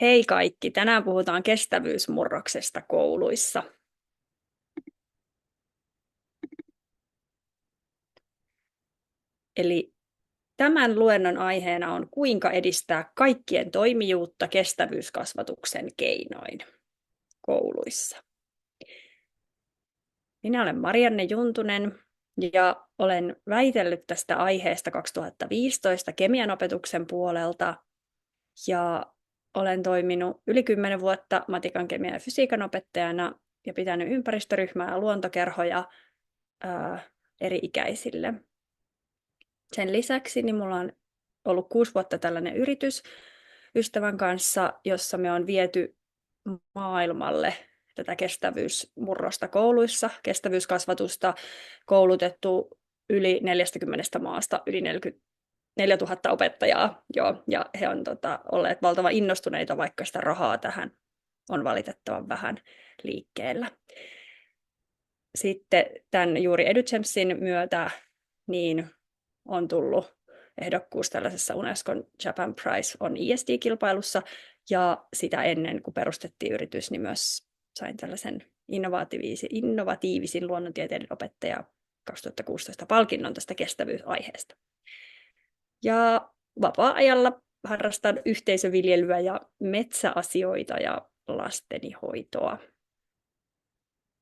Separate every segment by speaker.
Speaker 1: Hei kaikki, tänään puhutaan kestävyysmurroksesta kouluissa. Eli tämän luennon aiheena on kuinka edistää kaikkien toimijuutta kestävyyskasvatuksen keinoin kouluissa. Minä olen Marianne Juntunen ja olen väitellyt tästä aiheesta 2015 kemian opetuksen puolelta ja olen toiminut yli 10 vuotta matikan, kemian ja fysiikan opettajana ja pitänyt ympäristöryhmää ja luontokerhoja eri ikäisille. Sen lisäksi niin mulla on ollut 6 vuotta tällainen yritys ystävän kanssa, jossa me on viety maailmalle tätä kestävyysmurrosta kouluissa, kestävyyskasvatusta koulutettu yli 40 maasta, yli 4000 opettajaa, joo, ja he on olleet valtavan innostuneita, vaikka sitä rahaa tähän on valitettavan vähän liikkeellä. Sitten tämän juuri EduChampsin myötä niin on tullut ehdokkuus tällaisessa Unescon Japan Prize on ESD-kilpailussa, ja sitä ennen, kun perustettiin yritys, niin myös sain tällaisen innovatiivisin luonnontieteiden opettaja 2016 palkinnon tästä kestävyysaiheesta. Ja vapaa-ajalla harrastan yhteisöviljelyä ja metsäasioita ja lastenihoitoa.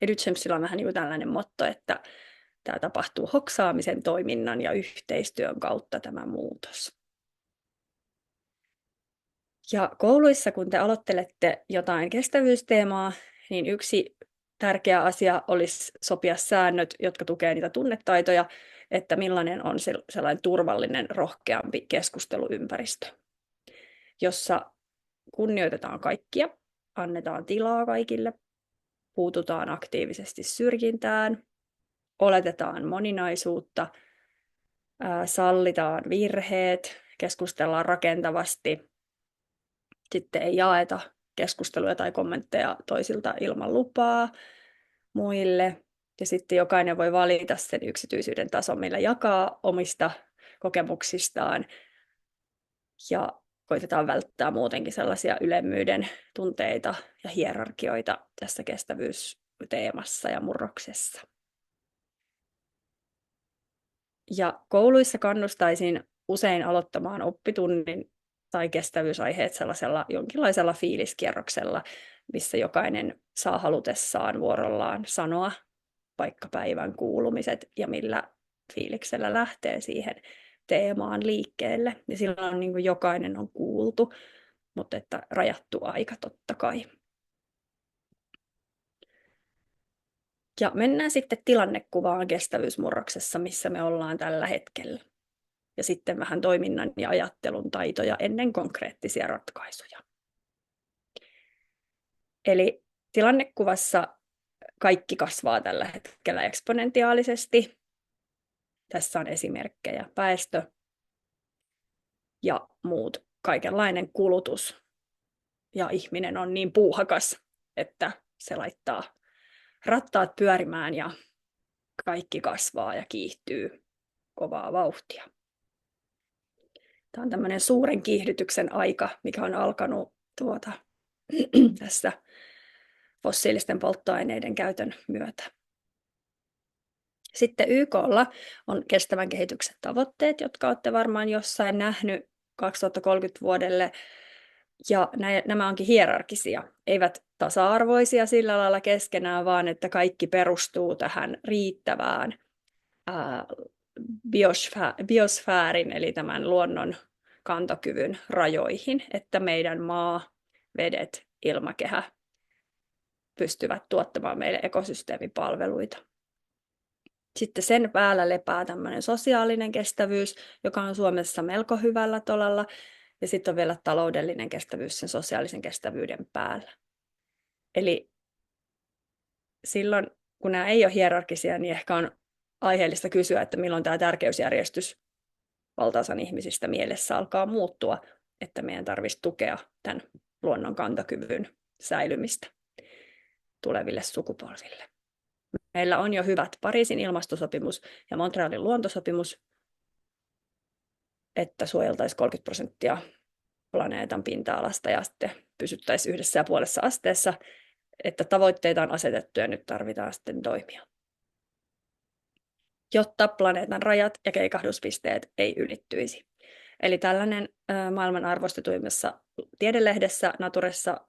Speaker 1: EduChampsilla on vähän niin kuin tällainen motto, että tämä tapahtuu hoksaamisen, toiminnan ja yhteistyön kautta tämä muutos. Ja kouluissa, kun te aloittelette jotain kestävyysteemaa, niin yksi tärkeä asia olisi sopia säännöt, jotka tukevat niitä tunnetaitoja, että millainen on sellainen turvallinen, rohkeampi keskusteluympäristö, jossa kunnioitetaan kaikkia, annetaan tilaa kaikille, puututaan aktiivisesti syrjintään, oletetaan moninaisuutta, sallitaan virheet, keskustellaan rakentavasti, sitten ei jaeta keskusteluja tai kommentteja toisilta ilman lupaa muille. Ja sitten jokainen voi valita sen yksityisyyden tason, millä jakaa omista kokemuksistaan. Ja koitetaan välttää muutenkin sellaisia ylemmyyden tunteita ja hierarkioita tässä kestävyysteemassa ja murroksessa. Ja kouluissa kannustaisin usein aloittamaan oppitunnin tai kestävyysaiheet sellaisella jonkinlaisella fiiliskierroksella, missä jokainen saa halutessaan vuorollaan sanoa vaikka päivän kuulumiset ja millä fiiliksellä lähtee siihen teemaan liikkeelle. Ja silloin niin kuin jokainen on kuultu, mutta että rajattu aika totta kai. Ja mennään sitten tilannekuvaan kestävyysmurroksessa, missä me ollaan tällä hetkellä. Ja sitten vähän toiminnan ja ajattelun taitoja ennen konkreettisia ratkaisuja. Eli tilannekuvassa kaikki kasvaa tällä hetkellä eksponentiaalisesti. Tässä on esimerkkejä: väestö ja muut, kaikenlainen kulutus. Ja ihminen on niin puuhakas, että se laittaa rattaat pyörimään ja kaikki kasvaa ja kiihtyy kovaa vauhtia. Tämä on tämmöinen suuren kiihdytyksen aika, mikä on alkanut tässä fossiilisten polttoaineiden käytön myötä. Sitten YK:lla on kestävän kehityksen tavoitteet, jotka olette varmaan jossain nähnyt 2030 vuodelle. Ja nämä onkin hierarkisia, eivät tasa-arvoisia sillä lailla keskenään, vaan että kaikki perustuu tähän riittävään biosfäärin, eli tämän luonnon kantokyvyn rajoihin, että meidän maa, vedet, ilmakehä pystyvät tuottamaan meille ekosysteemipalveluita. Sitten sen päällä lepää tämmöinen sosiaalinen kestävyys, joka on Suomessa melko hyvällä tolalla, ja sitten on vielä taloudellinen kestävyys sen sosiaalisen kestävyyden päällä. Eli silloin, kun nämä ei ole hierarkisia, niin ehkä on aiheellista kysyä, että milloin tämä tärkeysjärjestys valtaosan ihmisistä mielessä alkaa muuttua, että meidän tarvitsisi tukea tämän luonnon kantokyvyn säilymistä tuleville sukupolville. Meillä on jo hyvät Pariisin ilmastosopimus ja Montrealin luontosopimus, että suojeltaisiin 30% planeetan pinta-alasta ja sitten pysyttäisiin 1,5 asteessa, että tavoitteita on asetettu ja nyt tarvitaan sitten toimia, jotta planeetan rajat ja keikahduspisteet ei ylittyisi. Eli tällainen maailman arvostetuimmassa tiedelehdessä Naturessa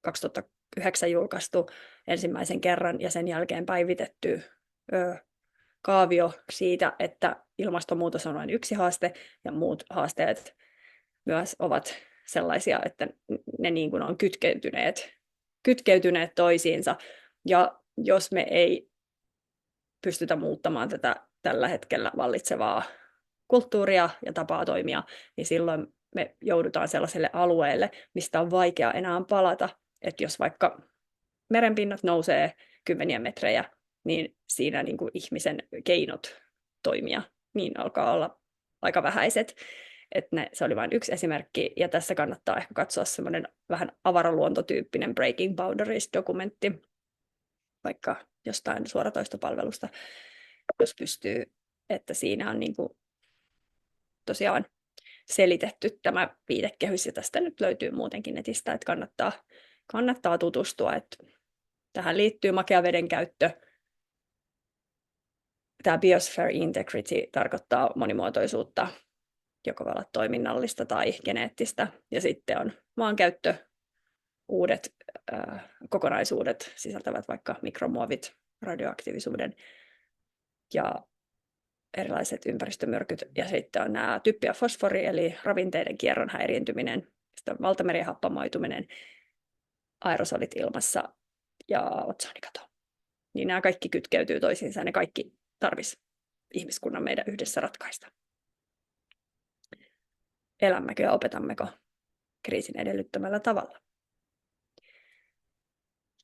Speaker 1: 2009 julkaistu ensimmäisen kerran ja sen jälkeen päivitetty kaavio siitä, että ilmastonmuutos on vain yksi haaste ja muut haasteet myös ovat sellaisia, että ne niin kuin on kytkeytyneet toisiinsa. Ja jos me ei pystytä muuttamaan tätä tällä hetkellä vallitsevaa kulttuuria ja tapaa toimia, niin silloin me joudutaan sellaiselle alueelle, mistä on vaikea enää palata. Että jos vaikka merenpinnat nousee 10 metrejä, niin siinä niin kuin ihmisen keinot toimia niin alkaa olla aika vähäiset. Se oli vain yksi esimerkki, ja tässä kannattaa ehkä katsoa semmoinen vähän avaraluontotyyppinen Breaking Boundaries-dokumentti, vaikka jostain suoratoistopalvelusta, jos pystyy, että siinä on niin kuin tosiaan selitetty tämä viitekehys, ja tästä nyt löytyy muutenkin netistä, että kannattaa tutustua. Että tähän liittyy makea veden käyttö. Tämä biosphere integrity tarkoittaa monimuotoisuutta, joka voi olla toiminnallista tai geneettistä, ja sitten on maankäyttö, uudet kokonaisuudet sisältävät vaikka mikromuovit, radioaktiivisuuden ja erilaiset ympäristömyrkyt, ja sitten on nämä typpi ja fosfori, eli ravinteiden kierron häiriintyminen, sitten on valtamerien happamoituminen, aerosolit ilmassa ja otsonikato. Niin nämä kaikki kytkeytyy toisiinsa, ja ne kaikki tarvitsisi ihmiskunnan meidän yhdessä ratkaista. Elämmekö ja opetammeko kriisin edellyttämällä tavalla?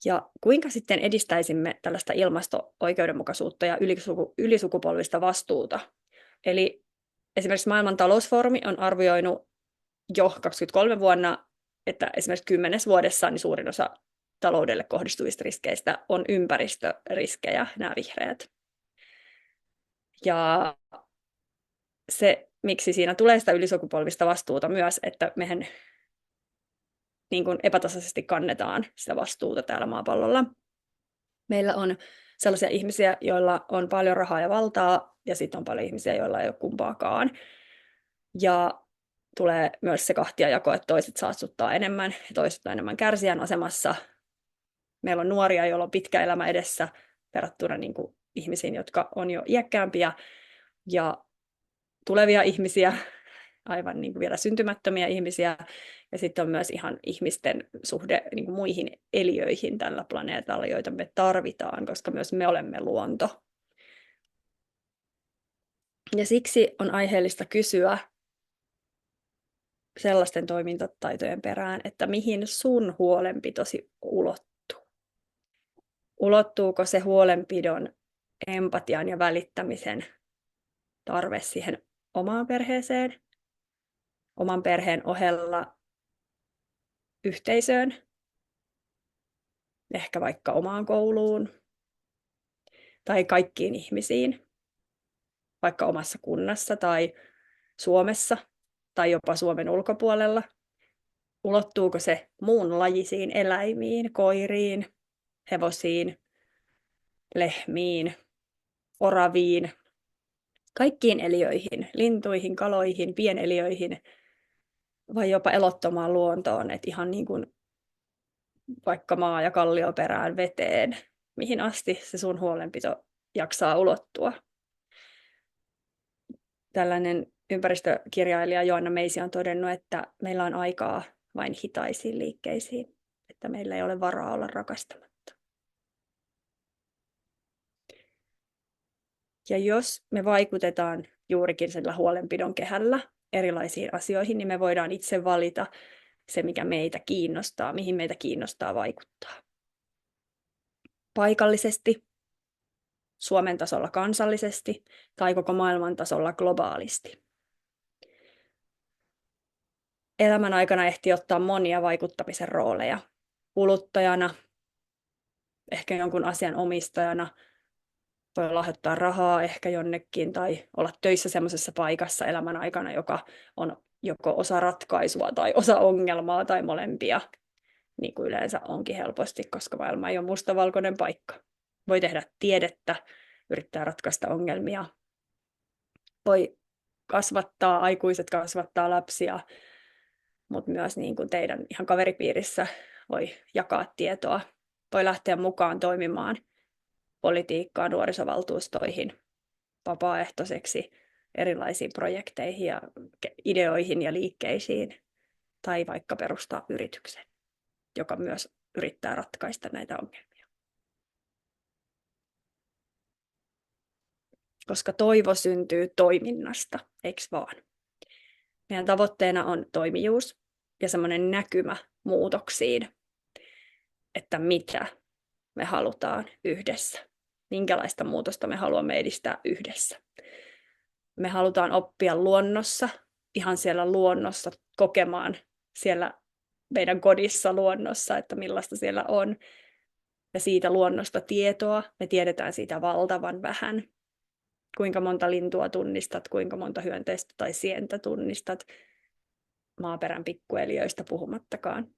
Speaker 1: Ja kuinka sitten edistäisimme tällaista ilmasto-oikeudenmukaisuutta ja ylisukupolvista vastuuta? Eli esimerkiksi Maailman talousfoorumi on arvioinut jo 2023 vuonna, että esimerkiksi 10 vuodessa niin suurin osa taloudelle kohdistuvista riskeistä on ympäristöriskejä, nämä vihreät. Ja se, miksi siinä tulee sitä ylisukupolvista vastuuta myös, että mehän niin kuin epätasaisesti kannetaan sitä vastuuta täällä maapallolla. Meillä on sellaisia ihmisiä, joilla on paljon rahaa ja valtaa, ja sitten on paljon ihmisiä, joilla ei ole kumpaakaan. Ja tulee myös se kahtiajako, että toiset saastuttaa enemmän ja toiset on enemmän kärsijän asemassa. Meillä on nuoria, joilla on pitkä elämä edessä verrattuna niin kuin ihmisiin, jotka on jo iäkkäämpiä, ja tulevia ihmisiä, aivan niin kuin vielä syntymättömiä ihmisiä, ja sitten on myös ihan ihmisten suhde niin kuin muihin eliöihin tällä planeetalla, joita me tarvitaan, koska myös me olemme luonto. Ja siksi on aiheellista kysyä sellaisten toimintataitojen perään, että mihin sun huolenpitosi ulottuu. Ulottuuko se huolenpidon, empatian ja välittämisen tarve siihen omaan perheeseen, oman perheen ohella yhteisöön, ehkä vaikka omaan kouluun tai kaikkiin ihmisiin, vaikka omassa kunnassa tai Suomessa tai jopa Suomen ulkopuolella. Ulottuuko se muunlajisiin eläimiin, koiriin, hevosiin, lehmiin, oraviin, kaikkiin eliöihin, lintuihin, kaloihin, pieneliöihin, vai jopa elottomaan luontoon, että ihan niin kuin vaikka maa- ja kallioperään veteen, mihin asti se sun huolenpito jaksaa ulottua. Tällainen ympäristökirjailija Joanna Meisi on todennut, että meillä on aikaa vain hitaisiin liikkeisiin, että meillä ei ole varaa olla rakastamatta. Ja jos me vaikutetaan juurikin sillä huolenpidon kehällä erilaisiin asioihin, niin me voidaan itse valita se, mikä meitä kiinnostaa, mihin meitä kiinnostaa vaikuttaa. Paikallisesti, Suomen tasolla kansallisesti tai koko maailman tasolla globaalisti. Elämän aikana ehtii ottaa monia vaikuttamisen rooleja. Kuluttajana, ehkä jonkun asian omistajana, voi lahjoittaa rahaa ehkä jonnekin tai olla töissä semmoisessa paikassa elämän aikana, joka on joko osa ratkaisua tai osa ongelmaa tai molempia. niin kuin yleensä onkin helposti, koska maailma ei ole mustavalkoinen paikka. Voi tehdä tiedettä, yrittää ratkaista ongelmia, voi aikuiset kasvattaa lapsia, mutta myös niin kuin teidän ihan kaveripiirissä voi jakaa tietoa, voi lähteä mukaan toimimaan politiikkaan, nuorisovaltuustoihin, vapaaehtoiseksi, erilaisiin projekteihin ja ideoihin ja liikkeisiin, tai vaikka perustaa yrityksen, joka myös yrittää ratkaista näitä ongelmia. Koska toivo syntyy toiminnasta, eikö vaan? Meidän tavoitteena on toimijuus ja semmoinen näkymä muutoksiin, että mitä me halutaan yhdessä, minkälaista muutosta me haluamme edistää yhdessä. Me halutaan oppia luonnossa, ihan siellä luonnossa, kokemaan siellä meidän kodissa luonnossa, että millaista siellä on. Ja siitä luonnosta tietoa, me tiedetään siitä valtavan vähän. Kuinka monta lintua tunnistat, kuinka monta hyönteistä tai sientä tunnistat, maaperän pikkueliöistä puhumattakaan.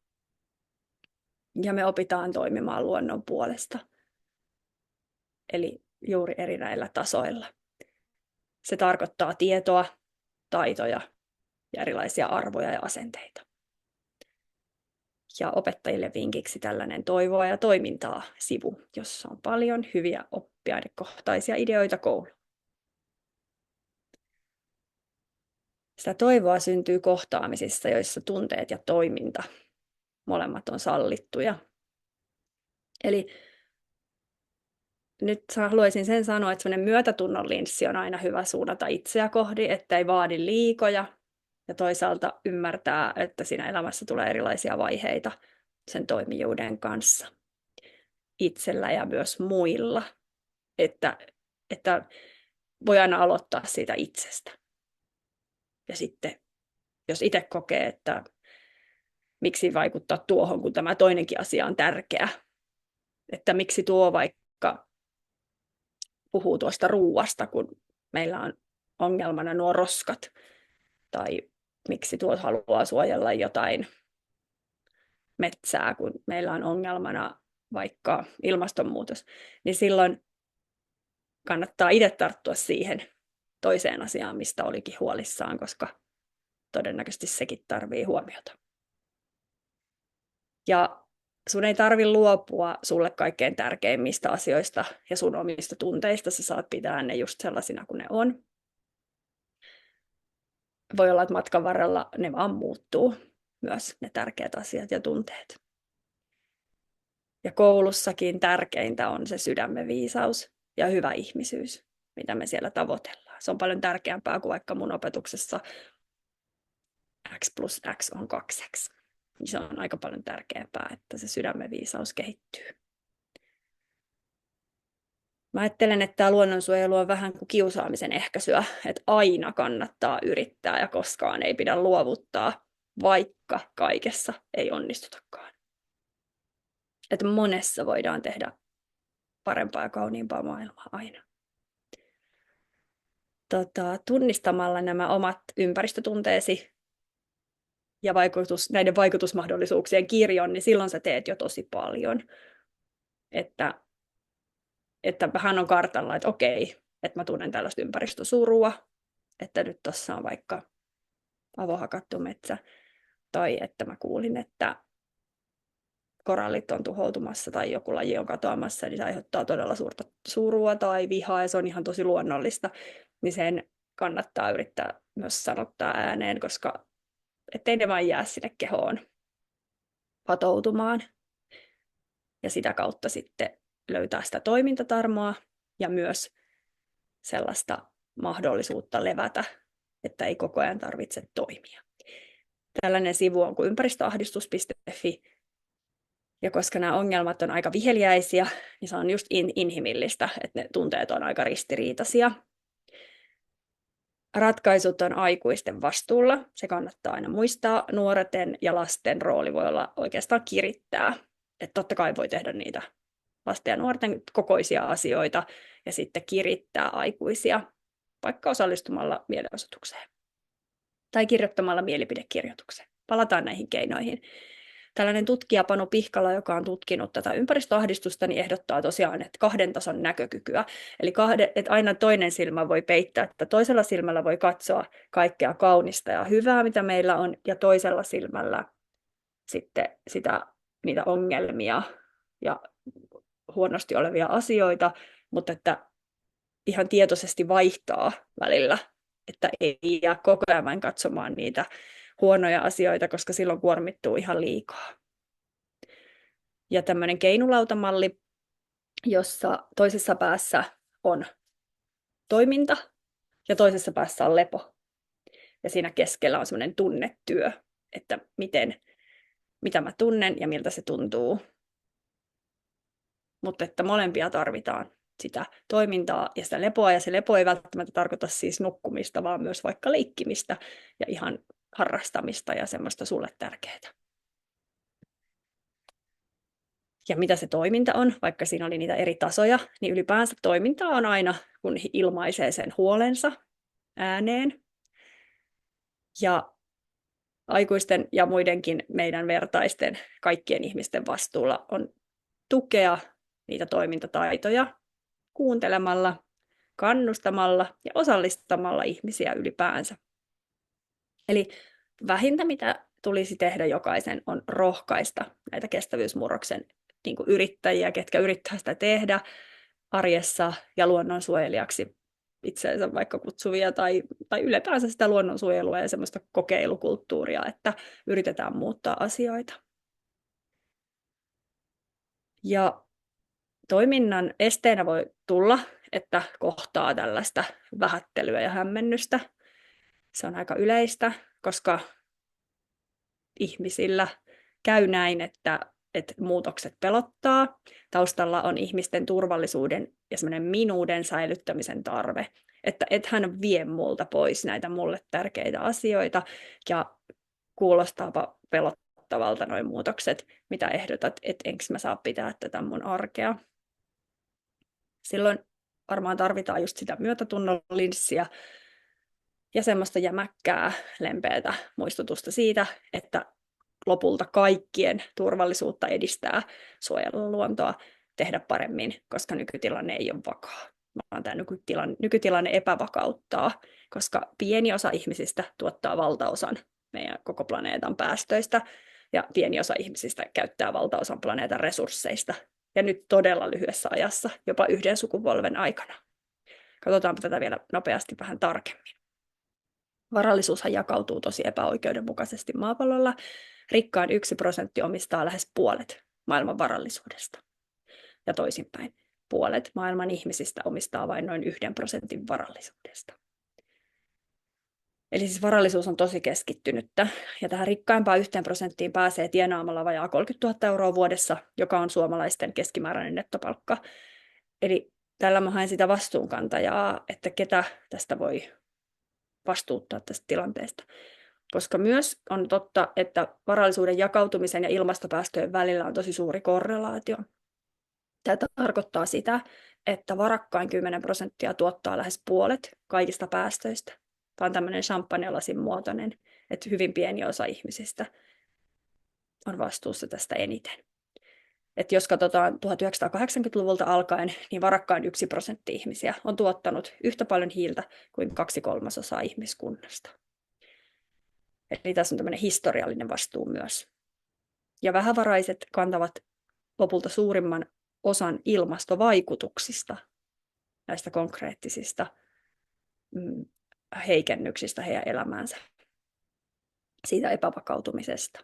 Speaker 1: Ja me opitaan toimimaan luonnon puolesta. Eli juuri eri näillä tasoilla. Se tarkoittaa tietoa, taitoja ja erilaisia arvoja ja asenteita. Ja opettajille vinkiksi tällainen toivoa ja toimintaa -sivu, jossa on paljon hyviä oppiainekohtaisia ideoita kouluun. Sitä toivoa syntyy kohtaamisissa, joissa tunteet ja toiminta molemmat on sallittuja. Eli nyt haluaisin sen sanoa, että sellainen myötätunnon linssi on aina hyvä suunnata itseä kohdi, että ei vaadi liikoja. Ja toisaalta ymmärtää, että siinä elämässä tulee erilaisia vaiheita sen toimijuuden kanssa itsellä ja myös muilla. Että voi aina aloittaa siitä itsestä. Ja sitten, jos itse kokee, että miksi vaikuttaa tuohon, kun tämä toinenkin asia on tärkeä. Että miksi tuo vaikka puhuu tuosta ruuasta, kun meillä on ongelmana nuo roskat. Tai miksi tuo haluaa suojella jotain metsää, kun meillä on ongelmana vaikka ilmastonmuutos. Niin silloin kannattaa itse tarttua siihen toiseen asiaan, mistä olikin huolissaan, koska todennäköisesti sekin tarvii huomiota. Ja sun ei tarvitse luopua sulle kaikkein tärkeimmistä asioista ja sun omista tunteista. Sä saat pitää ne just sellaisina kuin ne on. Voi olla, että matkan varrella ne vaan muuttuu, myös ne tärkeät asiat ja tunteet. Ja koulussakin tärkeintä on se sydämen viisaus ja hyvä ihmisyys, mitä me siellä tavoitellaan. Se on paljon tärkeämpää kuin vaikka mun opetuksessa x plus x on 2x. Se on aika paljon tärkeämpää, että se sydämen viisaus kehittyy. Mä ajattelen, että tämä luonnonsuojelu on vähän kuin kiusaamisen ehkäisyä, että aina kannattaa yrittää ja koskaan ei pidä luovuttaa, vaikka kaikessa ei onnistutakaan. Että monessa voidaan tehdä parempaa ja kauniimpaa maailmaa aina. Tunnistamalla nämä omat ympäristötunteesi ja näiden vaikutusmahdollisuuksien kirjon, niin silloin sä teet jo tosi paljon. Että vähän on kartalla, että okei, että mä tunnen tällaista ympäristösurua, että nyt tuossa on vaikka avohakattu metsä, tai että mä kuulin, että korallit on tuhoutumassa tai joku laji on katoamassa, niin se aiheuttaa todella suurta surua tai vihaa, ja se on ihan tosi luonnollista, niin sen kannattaa yrittää myös sanottaa ääneen, koska ettei ne vain jää sinne kehoon patoutumaan. Ja sitä kautta sitten löytää sitä toimintatarmoa ja myös sellaista mahdollisuutta levätä, että ei koko ajan tarvitse toimia. Tällainen sivu on kuin ympäristöahdistus.fi. Ja koska nämä ongelmat on aika viheliäisiä, niin se on just inhimillistä, että ne tunteet on aika ristiriitaisia. Ratkaisut on aikuisten vastuulla. Se kannattaa aina muistaa. Nuorten ja lasten rooli voi olla oikeastaan kirittää. Että totta kai voi tehdä niitä lasten ja nuorten kokoisia asioita ja sitten kirittää aikuisia vaikka osallistumalla mielenosoitukseen tai kirjoittamalla mielipidekirjoitukseen. Palataan näihin keinoihin. tällainen tutkija Panu Pihkala, joka on tutkinut tätä ympäristöahdistusta, niin ehdottaa tosiaan, että 2 tason näkökykyä. Eli että aina toinen silmä voi peittää, että toisella silmällä voi katsoa kaikkea kaunista ja hyvää, mitä meillä on, ja toisella silmällä sitten niitä ongelmia ja huonosti olevia asioita, mutta että ihan tietoisesti vaihtaa välillä, että ei jää koko ajan katsomaan niitä huonoja asioita, koska silloin kuormittuu ihan liikaa. Ja tämmöinen keinulautamalli, jossa toisessa päässä on toiminta ja toisessa päässä on lepo. Ja siinä keskellä on semmoinen tunnetyö, että mitä mä tunnen ja miltä se tuntuu. Mutta että molempia tarvitaan, sitä toimintaa ja sitä lepoa, ja se lepo ei välttämättä tarkoita siis nukkumista, vaan myös vaikka leikkimistä ja ihan harrastamista ja semmoista sulle tärkeää. Ja mitä se toiminta on, vaikka siinä oli niitä eri tasoja, niin ylipäänsä toimintaa on aina, kun ilmaisee sen huolensa ääneen. Ja aikuisten ja muidenkin meidän vertaisten, kaikkien ihmisten vastuulla on tukea niitä toimintataitoja kuuntelemalla, kannustamalla ja osallistamalla ihmisiä ylipäänsä. Eli vähintä, mitä tulisi tehdä jokaisen, on rohkaista näitä kestävyysmurroksen niin kuin yrittäjiä, ketkä yrittää sitä tehdä arjessa ja luonnonsuojelijaksi itseensä vaikka kutsuvia tai ylipäänsä sitä luonnonsuojelua ja semmoista kokeilukulttuuria, että yritetään muuttaa asioita. Ja toiminnan esteenä voi tulla, että kohtaa tällaista vähättelyä ja hämmennystä. Se on aika yleistä, koska ihmisillä käy näin, että muutokset pelottaa. Taustalla on ihmisten turvallisuuden ja semmoinen minuuden säilyttämisen tarve, että ethän vie multa pois näitä mulle tärkeitä asioita, ja kuulostaapa pelottavalta nuo muutokset, mitä ehdotat, että enkö mä saa pitää tätä mun arkea. Silloin varmaan tarvitaan just sitä myötätunnon linssiä ja semmoista jämäkkää, lempeätä muistutusta siitä, että lopulta kaikkien turvallisuutta edistää suojella luontoa, tehdä paremmin, koska nykytilanne ei ole vakaa, vaan tämä nykytilanne epävakauttaa, koska pieni osa ihmisistä tuottaa valtaosan meidän koko planeetan päästöistä, ja pieni osa ihmisistä käyttää valtaosan planeetan resursseista, ja nyt todella lyhyessä ajassa, jopa 1 sukupolven aikana. Katsotaanpa tätä vielä nopeasti vähän tarkemmin. Varallisuushan jakautuu tosi epäoikeudenmukaisesti maapallolla. Rikkaan 1% omistaa lähes puolet maailman varallisuudesta. Ja toisinpäin, puolet maailman ihmisistä omistaa vain noin 1% varallisuudesta. Eli siis varallisuus on tosi keskittynyttä, ja tähän rikkaimpaan 1% pääsee tienaamalla vajaa 30 000 euroa vuodessa, joka on suomalaisten keskimääräinen nettopalkka. Eli tällä mä haen sitä vastuunkantajaa, että ketä tästä voi vastuuttaa tästä tilanteesta. Koska myös on totta, että varallisuuden jakautumisen ja ilmastopäästöjen välillä on tosi suuri korrelaatio. Tämä tarkoittaa sitä, että varakkain 10% tuottaa lähes puolet kaikista päästöistä. Tämä on tämmöinen champagnelasin muotoinen, että hyvin pieni osa ihmisistä on vastuussa tästä eniten. Että jos katsotaan 1980-luvulta alkaen, niin varakkain 1% ihmisiä on tuottanut yhtä paljon hiiltä kuin 2/3 ihmiskunnasta. Eli tässä on tämmöinen historiallinen vastuu myös. Ja vähävaraiset kantavat lopulta suurimman osan ilmastovaikutuksista, näistä konkreettisista heikennyksistä heidän elämäänsä, siitä epävakautumisesta.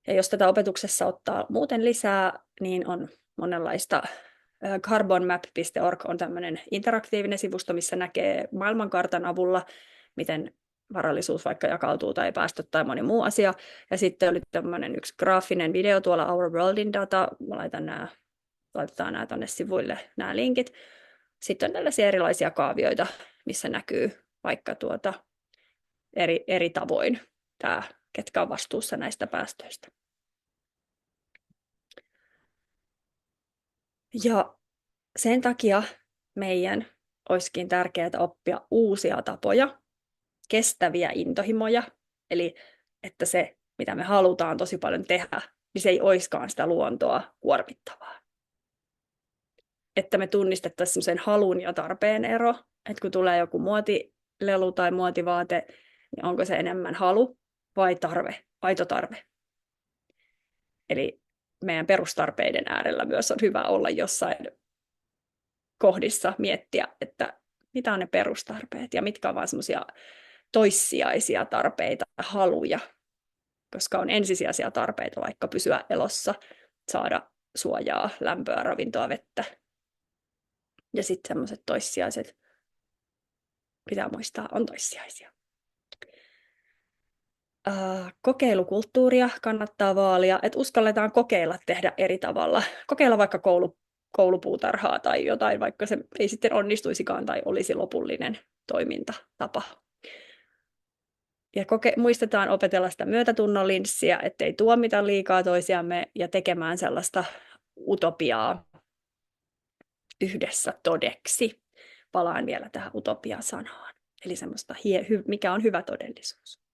Speaker 1: Ja jos tätä opetuksessa ottaa muuten lisää, niin on monenlaista. Carbonmap.org on tämmöinen interaktiivinen sivusto, missä näkee maailmankartan avulla, miten varallisuus vaikka jakautuu tai päästöt tai moni muu asia. Ja sitten oli tämmöinen yksi graafinen video tuolla Our Worldin Data. Mä laitetaan nämä tuonne sivuille, nämä linkit. Sitten on tällaisia erilaisia kaavioita, missä näkyy vaikka eri tavoin ketkä on vastuussa näistä päästöistä. Ja sen takia meidän olisikin tärkeää oppia uusia tapoja, kestäviä intohimoja, eli että se, mitä me halutaan tosi paljon tehdä, niin se ei oiskaan sitä luontoa kuormittavaa. Että me tunnistettaisiin sen halun ja tarpeen ero, että kun tulee joku muotilelu tai muotivaate, niin onko se enemmän halu vai tarve, aito tarve. Eli meidän perustarpeiden äärellä myös on hyvä olla jossain kohdissa miettiä, että mitä on ne perustarpeet ja mitkä on vain semmoisia toissijaisia tarpeita, haluja, koska on ensisijaisia tarpeita, vaikka pysyä elossa, saada suojaa, lämpöä, ravintoa, vettä. Ja sitten semmoiset toissijaiset, pitää muistaa, on toissijaisia. Kokeilukulttuuria kannattaa vaalia, että uskalletaan kokeilla tehdä eri tavalla. Kokeilla vaikka koulupuutarhaa tai jotain, vaikka se ei sitten onnistuisikaan tai olisi lopullinen toimintatapa. Ja muistetaan opetella sitä myötätunnon linssiä, ettei tuomita liikaa toisiamme ja tekemään sellaista utopiaa yhdessä todeksi. Palaan vielä tähän utopia-sanaan, eli semmoista, mikä on hyvä todellisuus.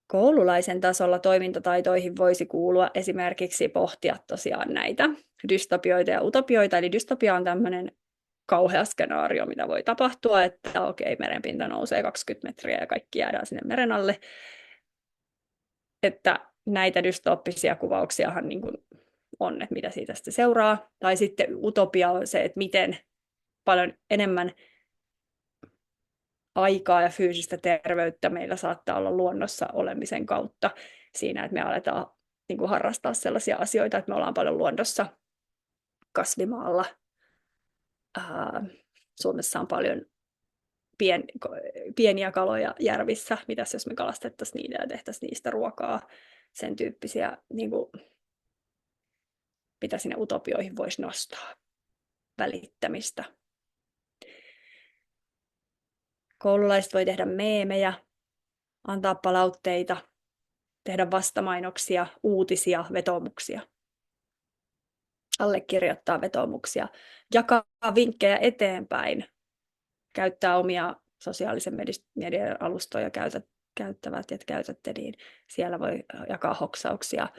Speaker 1: Koululaisen tasolla toimintataitoihin voisi kuulua esimerkiksi pohtia tosiaan näitä dystopioita ja utopioita. Eli dystopia on tämmöinen kauhea skenaario, mitä voi tapahtua, että okei, merenpinta nousee 20 metriä ja kaikki jäädään sinne meren alle. Että näitä dystooppisia kuvauksiahan niin kuin on, että mitä siitä sitten seuraa. Tai sitten utopia on se, että miten paljon enemmän aikaa ja fyysistä terveyttä meillä saattaa olla luonnossa olemisen kautta siinä, että me aletaan niin kuin harrastaa sellaisia asioita, että me ollaan paljon luonnossa kasvimaalla. Suomessa on paljon pieniä kaloja järvissä. Mitäs jos me kalastettaisiin niitä ja tehtäisiin niistä ruokaa, sen tyyppisiä, niin kuin, mitä sinne utopioihin voisi nostaa, välittämistä. Koululaiset voi tehdä meemejä, antaa palautteita, tehdä vastamainoksia, uutisia, vetoomuksia, allekirjoittaa vetoomuksia, jakaa vinkkejä eteenpäin, käyttää omia sosiaalisen median alustoja käyttävät ja käytätte, niin siellä voi jakaa hoksauksia,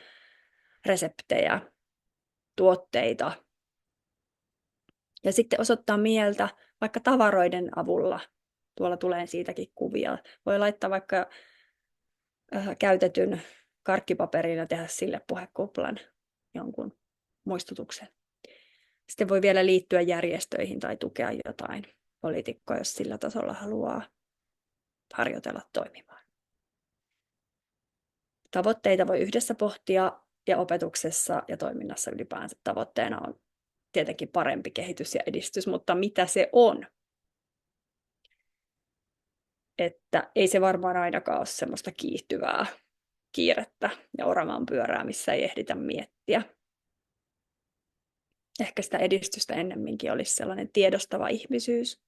Speaker 1: reseptejä, tuotteita. Ja sitten osoittaa mieltä vaikka tavaroiden avulla. Tuolla tulee siitäkin kuvia. Voi laittaa vaikka käytetyn karkkipaperin ja tehdä sille puhekuplan jonkun muistutuksen. Sitten voi vielä liittyä järjestöihin tai tukea jotain poliitikkoa, jos sillä tasolla haluaa harjoitella toimimaan. Tavoitteita voi yhdessä pohtia ja opetuksessa ja toiminnassa ylipäänsä tavoitteena on tietenkin parempi kehitys ja edistys, mutta mitä se on? Että ei se varmaan ainakaan ole semmoista kiihtyvää kiirettä ja oravan pyörää, missä ei ehditä miettiä. Ehkä sitä edistystä ennemminkin olisi sellainen tiedostava ihmisyys,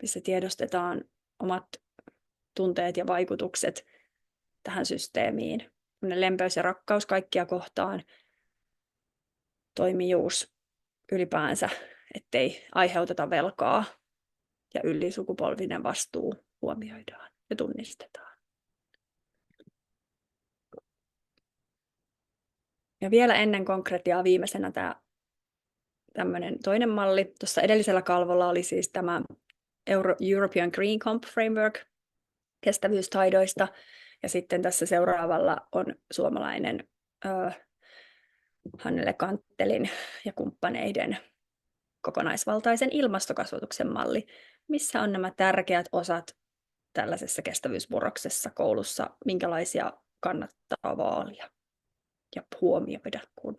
Speaker 1: missä tiedostetaan omat tunteet ja vaikutukset tähän systeemiin. Lempeys ja rakkaus kaikkia kohtaan, toimijuus ylipäänsä, ettei aiheuteta velkaa ja ylisukupolvinen vastuu huomioidaan ja tunnistetaan. Ja vielä ennen konkretiaa viimeisenä tämä tämmöinen toinen malli. Tuossa edellisellä kalvolla oli siis tämä European Green Comp Framework kestävyystaidoista. Ja sitten tässä seuraavalla on suomalainen Hannele Kanttelin ja kumppaneiden kokonaisvaltaisen ilmastokasvatuksen malli, missä on nämä tärkeät osat tällaisessa kestävyysmurroksessa koulussa, minkälaisia kannattaa vaalia ja huomioida, kun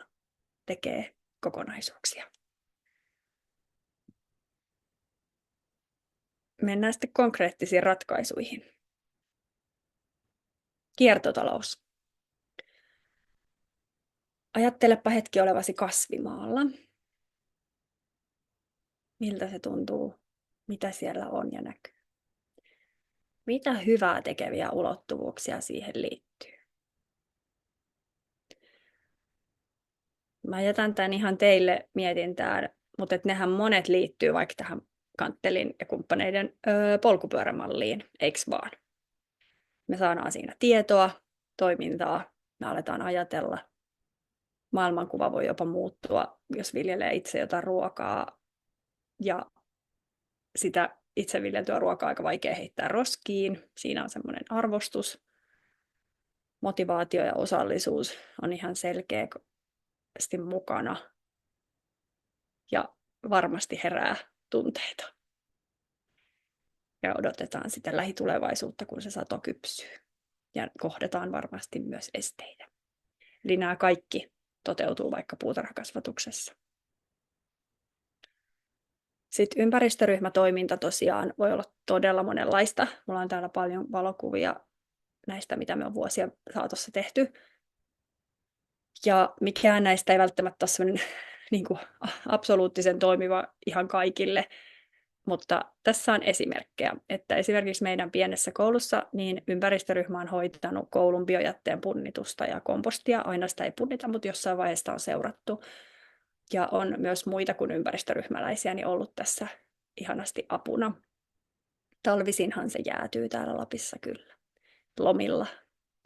Speaker 1: tekee kokonaisuuksia. Mennään sitten konkreettisiin ratkaisuihin. Kiertotalous. Ajattelepa hetki olevasi kasvimaalla. Miltä se tuntuu? Mitä siellä on ja näkyy? Mitä hyvää tekeviä ulottuvuuksia siihen liittyy? Mä jätän tämän ihan teille mietintään, mutta nehän monet liittyy vaikka tähän Kanttelin ja kumppaneiden polkupyörämalliin, eiks vaan? Me saadaan siinä tietoa, toimintaa, me aletaan ajatella. Maailmankuva voi jopa muuttua, jos viljelee itse jotain ruokaa, ja sitä itse viljeltyä ruokaa on aika vaikea heittää roskiin. Siinä on semmoinen arvostus, motivaatio ja osallisuus on ihan selkeästi mukana, ja varmasti herää tunteita. Ja odotetaan sitä lähitulevaisuutta, kun se sato kypsyy. Ja kohdataan varmasti myös esteitä. Eli nämä kaikki toteutuu vaikka puutarhakasvatuksessa. Sitten ympäristöryhmätoiminta tosiaan voi olla todella monenlaista. Mulla on täällä paljon valokuvia näistä, mitä me on vuosia saatossa tehty. Ja mikään näistä ei välttämättä ole sellainen niin kuin absoluuttisen toimiva ihan kaikille. Mutta tässä on esimerkkejä, että esimerkiksi meidän pienessä koulussa niin ympäristöryhmä on hoitanut koulun biojätteen punnitusta ja kompostia. Aina sitä ei punnita, mutta jossain vaiheessa on seurattu. Ja on myös muita kuin ympäristöryhmäläisiä niin ollut tässä ihanasti apuna. Talvisinhan se jäätyy täällä Lapissa kyllä. Lomilla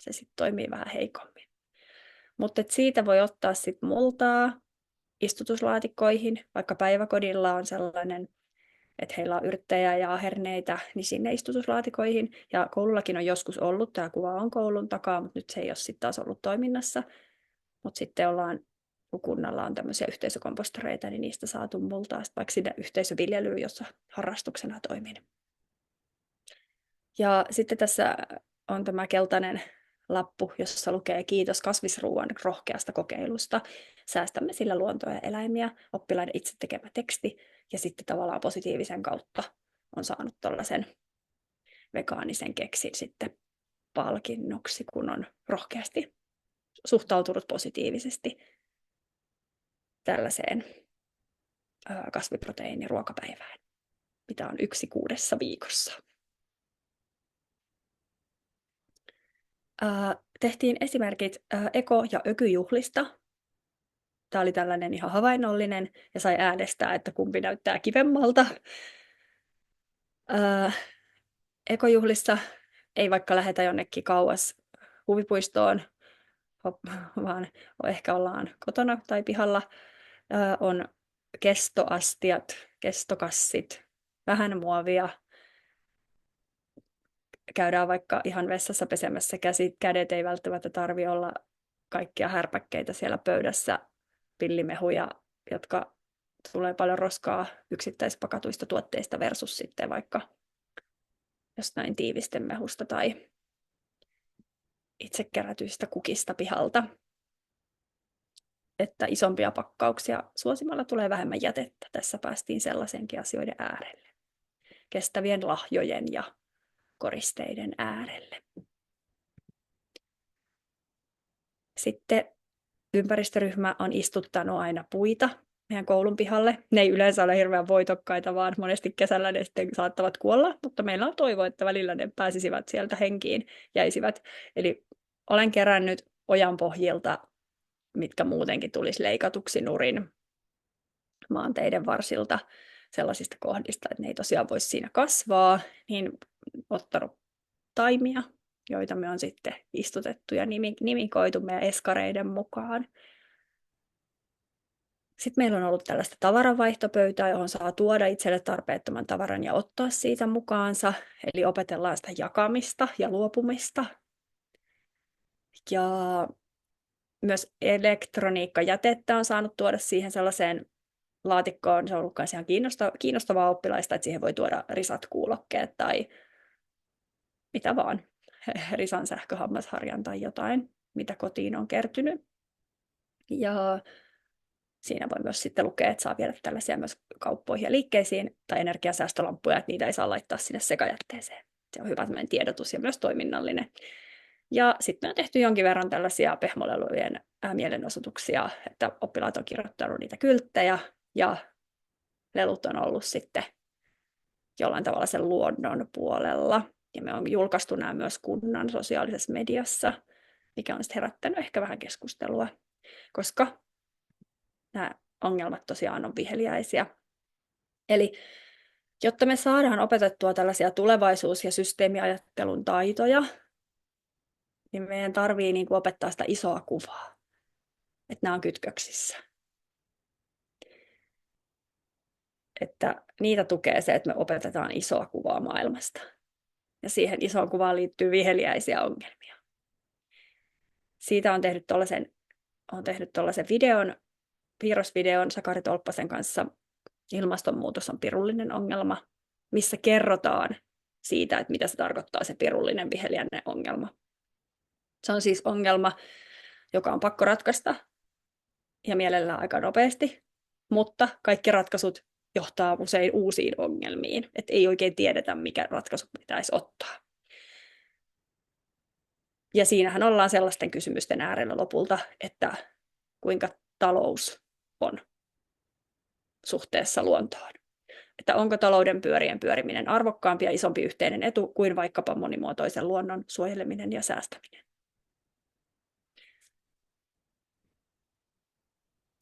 Speaker 1: se sitten toimii vähän heikommin. Mutta siitä voi ottaa sitten multaa istutuslaatikkoihin, vaikka päiväkodilla on sellainen, että heillä on yrttejä ja herneitä, niin sinne istutuslaatikoihin. Ja koulullakin on joskus ollut, tämä kuva on koulun takaa, mutta nyt se ei ole sitten taas ollut toiminnassa. Mutta sitten kun kunnalla on tämmöisiä yhteisökompostoreita, niin niistä saatu multaa vaikka sinne yhteisöviljelyyn, jossa harrastuksena toimin. Ja sitten tässä on tämä keltainen lappu, jossa lukee kiitos kasvisruuan rohkeasta kokeilusta. Säästämme sillä luontoa ja eläimiä, oppilaiden itse tekemä teksti ja sitten tavallaan positiivisen kautta on saanut tällaisen vegaanisen keksin sitten palkinnoksi, kun on rohkeasti suhtautunut positiivisesti tällaiseen kasviproteiiniruokapäivään, mitä on 1/6 viikossa. Tehtiin esimerkit eko- ja ökyjuhlista. Tämä oli tällainen ihan havainnollinen ja sai äänestää, että kumpi näyttää kivemmalta. Ekojuhlissa ei vaikka lähetä jonnekin kauas huvipuistoon, vaan ehkä ollaan kotona tai pihalla. On kestoastiat, kestokassit, vähän muovia. Käydään vaikka ihan vessassa pesemässä kädet, ei välttämättä tarvitse olla kaikkia härpäkkeitä siellä pöydässä, pillimehuja, jotka tulee paljon roskaa yksittäispakatuista tuotteista versus sitten vaikka jostain tiivistemehusta tai itse kerätyistä kukista pihalta. Että isompia pakkauksia suosimalla tulee vähemmän jätettä. Tässä päästiin sellaisenkin asioiden äärelle. Kestävien lahjojen ja koristeiden äärelle. Sitten ympäristöryhmä on istuttanut aina puita meidän koulun pihalle. Ne ei yleensä ole hirveän voitokkaita, vaan monesti kesällä ne sitten saattavat kuolla, mutta meillä on toivo, että välillä ne pääsisivät sieltä henkiin, jäisivät. Eli olen kerännyt ojanpohjilta, mitkä muutenkin tulisi leikatuksi nurin maanteiden varsilta sellaisista kohdista, että ne ei tosiaan voisi siinä kasvaa, niin ottanut taimia, joita me on sitten istutettu ja nimikoitu meidän eskareiden mukaan. Sitten meillä on ollut tällaista tavaranvaihtopöytää, johon saa tuoda itselle tarpeettoman tavaran ja ottaa siitä mukaansa. Eli opetellaan sitä jakamista ja luopumista. Ja myös elektroniikkajätettä on saanut tuoda siihen sellaiseen laatikkoon. Se on ollut myös ihan kiinnostavaa oppilaista, että siihen voi tuoda risat-kuulokkeet tai mitä vaan. Risan sähköhammasharjan tai jotain, mitä kotiin on kertynyt. Ja siinä voi myös sitten lukea, että saa viedä tällaisia myös kauppoihin ja liikkeisiin tai energiasäästölamppuja, että niitä ei saa laittaa sinne sekajätteeseen. Se on hyvä tämmöinen tiedotus ja myös toiminnallinen. Ja sitten me on tehty jonkin verran tällaisia pehmolelujen mielenosoituksia, että oppilaat on kirjoittanut niitä kylttejä ja lelut on ollut sitten jollain tavalla sen luonnon puolella. Ja me on julkaistu nämä myös kunnan sosiaalisessa mediassa, mikä on sitten herättänyt ehkä vähän keskustelua, koska nämä ongelmat tosiaan on viheliäisiä. Eli jotta me saadaan opetettua tällaisia tulevaisuus- ja systeemiajattelun taitoja, niin meidän tarvii niin kuin opettaa sitä isoa kuvaa, että nämä on kytköksissä. Että niitä tukee se, että me opetetaan isoa kuvaa maailmasta. Ja siihen isoon kuvaan liittyy viheliäisiä ongelmia. Siitä on tehnyt tuollaisen piirrosvideon Sakari Tolppasen kanssa. Ilmastonmuutos on pirullinen ongelma, missä kerrotaan siitä, että mitä se tarkoittaa se pirullinen viheliäinen ongelma. Se on siis ongelma, joka on pakko ratkaista ja mielellään aika nopeasti, mutta kaikki ratkaisut johtaa usein uusiin ongelmiin, että ei oikein tiedetä, mikä ratkaisu pitäisi ottaa. Ja siinähän ollaan sellaisten kysymysten äärellä lopulta, että kuinka talous on suhteessa luontoon. Että onko talouden pyörien pyöriminen arvokkaampi ja isompi yhteinen etu kuin vaikkapa monimuotoisen luonnon suojeleminen ja säästäminen.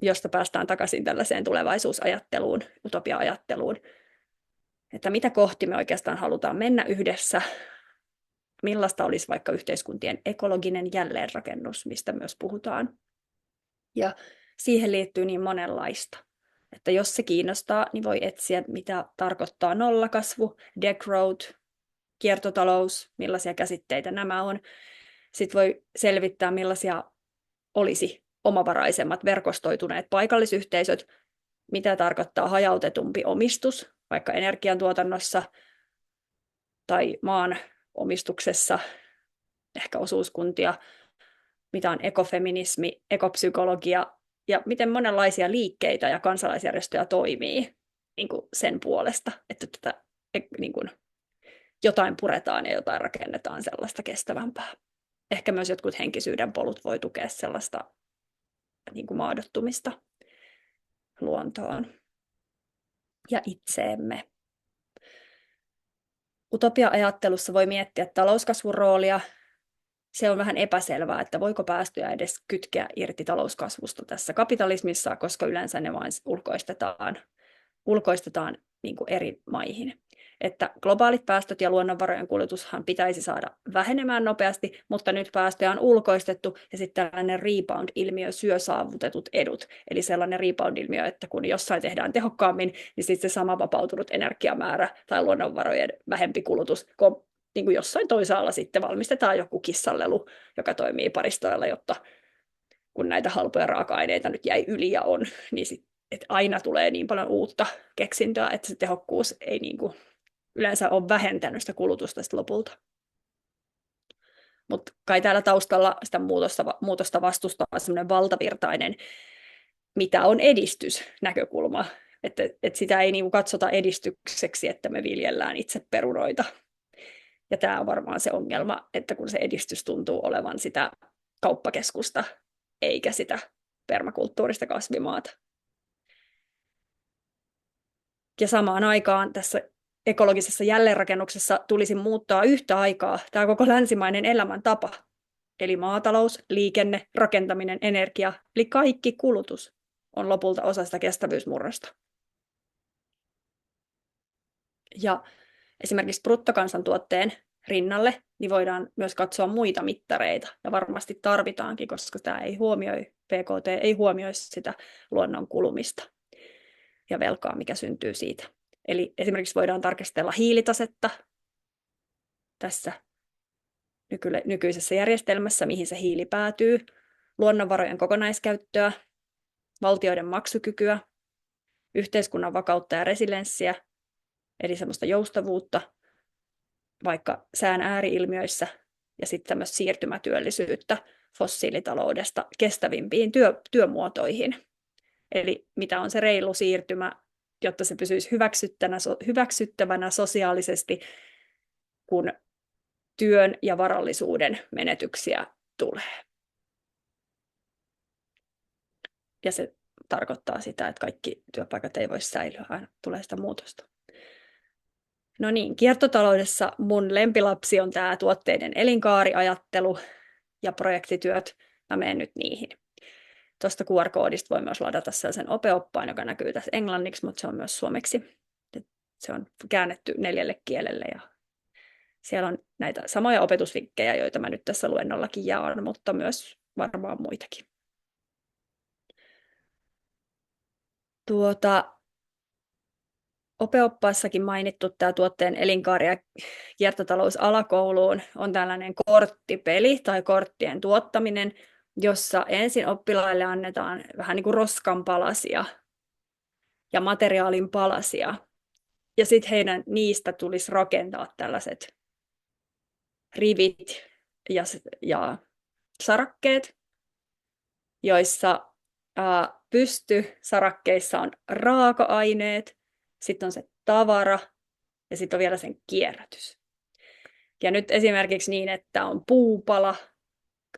Speaker 1: Josta päästään takaisin tällaiseen tulevaisuusajatteluun, utopia-ajatteluun, että mitä kohti me oikeastaan halutaan mennä yhdessä, millaista olisi vaikka yhteiskuntien ekologinen jälleenrakennus, mistä myös puhutaan. Ja siihen liittyy niin monenlaista, että jos se kiinnostaa, niin voi etsiä, mitä tarkoittaa nollakasvu, degrowth, kiertotalous, millaisia käsitteitä nämä on. Sitten voi selvittää, millaisia olisi omavaraisemmat verkostoituneet paikallisyhteisöt, mitä tarkoittaa hajautetumpi omistus, vaikka energiantuotannossa tai maan omistuksessa, ehkä osuuskuntia, mitä on ekofeminismi, ekopsykologia ja miten monenlaisia liikkeitä ja kansalaisjärjestöjä toimii niin kuin sen puolesta, että tätä, niin kuin, jotain puretaan ja jotain rakennetaan sellaista kestävämpää. Ehkä myös jotkut henkisyyden polut voi tukea sellaista niin kuin maadottumista luontoon ja itseemme. Utopia-ajattelussa voi miettiä talouskasvun roolia. Se on vähän epäselvää, että voiko päästöjä edes kytkeä irti talouskasvusta tässä kapitalismissa, koska yleensä ne vain ulkoistetaan niin kuin eri maihin. Että globaalit päästöt ja luonnonvarojen kulutushan pitäisi saada vähenemään nopeasti, mutta nyt päästöjä on ulkoistettu ja sitten tällainen rebound-ilmiö syö saavutetut edut. Eli sellainen rebound-ilmiö, että kun jossain tehdään tehokkaammin, niin sitten se sama vapautunut energiamäärä tai luonnonvarojen vähempi kulutus niin kuin jossain toisaalla sitten valmistetaan joku kissallelu, joka toimii paristoilla, jotta kun näitä halpoja raaka-aineita nyt jäi yli ja on, niin että aina tulee niin paljon uutta keksintöä, että se tehokkuus ei niin kuin yleensä ole vähentänyt sitä kulutusta sitä lopulta. Mutta kai täällä taustalla sitä muutosta vastustaa sellainen valtavirtainen, mitä on edistysnäkökulma, että sitä ei niin kuin katsota edistykseksi, että me viljellään itse perunoita. Ja tämä on varmaan se ongelma, että kun se edistys tuntuu olevan sitä kauppakeskusta, eikä sitä permakulttuurista kasvimaata. Ja samaan aikaan tässä ekologisessa jälleenrakennuksessa tulisi muuttaa yhtä aikaa tämä koko länsimainen elämäntapa. Eli maatalous, liikenne, rakentaminen, energia, eli kaikki kulutus on lopulta osa sitä kestävyysmurrosta. Ja esimerkiksi bruttokansantuotteen rinnalle niin voidaan myös katsoa muita mittareita, ja varmasti tarvitaankin, koska tämä PKT ei huomioi sitä luonnon kulumista ja velkaa, mikä syntyy siitä. Eli esimerkiksi voidaan tarkastella hiilitasetta tässä nykyisessä järjestelmässä, mihin se hiili päätyy, luonnonvarojen kokonaiskäyttöä, valtioiden maksukykyä, yhteiskunnan vakautta ja resilienssiä, eli semmoista joustavuutta, vaikka sään ääriilmiöissä, ja sitten myös siirtymätyöllisyyttä fossiilitaloudesta kestävimpiin työmuotoihin. Eli mitä on se reilu siirtymä, jotta se pysyisi hyväksyttävänä sosiaalisesti, kun työn ja varallisuuden menetyksiä tulee. Ja se tarkoittaa sitä, että kaikki työpaikat ei voi säilyä, aina tulee sitä muutosta. No niin, kiertotaloudessa mun lempilapsi on tämä tuotteiden elinkaariajattelu ja projektityöt. Mä menen nyt niihin. Tuosta QR-koodista voi myös ladata sellaisen opeoppaan, joka näkyy tässä englanniksi, mutta se on myös suomeksi. Se on käännetty 4 kielelle ja Siellä on näitä samoja opetusvinkkejä, joita mä nyt tässä luennollakin jaan, mutta myös varmaan muitakin. Opeoppaassakin mainittu tämä tuotteen elinkaari ja kiertotalous alakouluun on tällainen korttipeli tai korttien tuottaminen, jossa ensin oppilaille annetaan vähän niin kuin roskan palasia ja materiaalin palasia. Ja sitten heidän niistä tulisi rakentaa tällaiset rivit ja sarakkeet, joissa pystysarakkeissa on raaka-aineet, sitten on se tavara ja sitten on vielä sen kierrätys. Ja nyt esimerkiksi niin, että on puupala,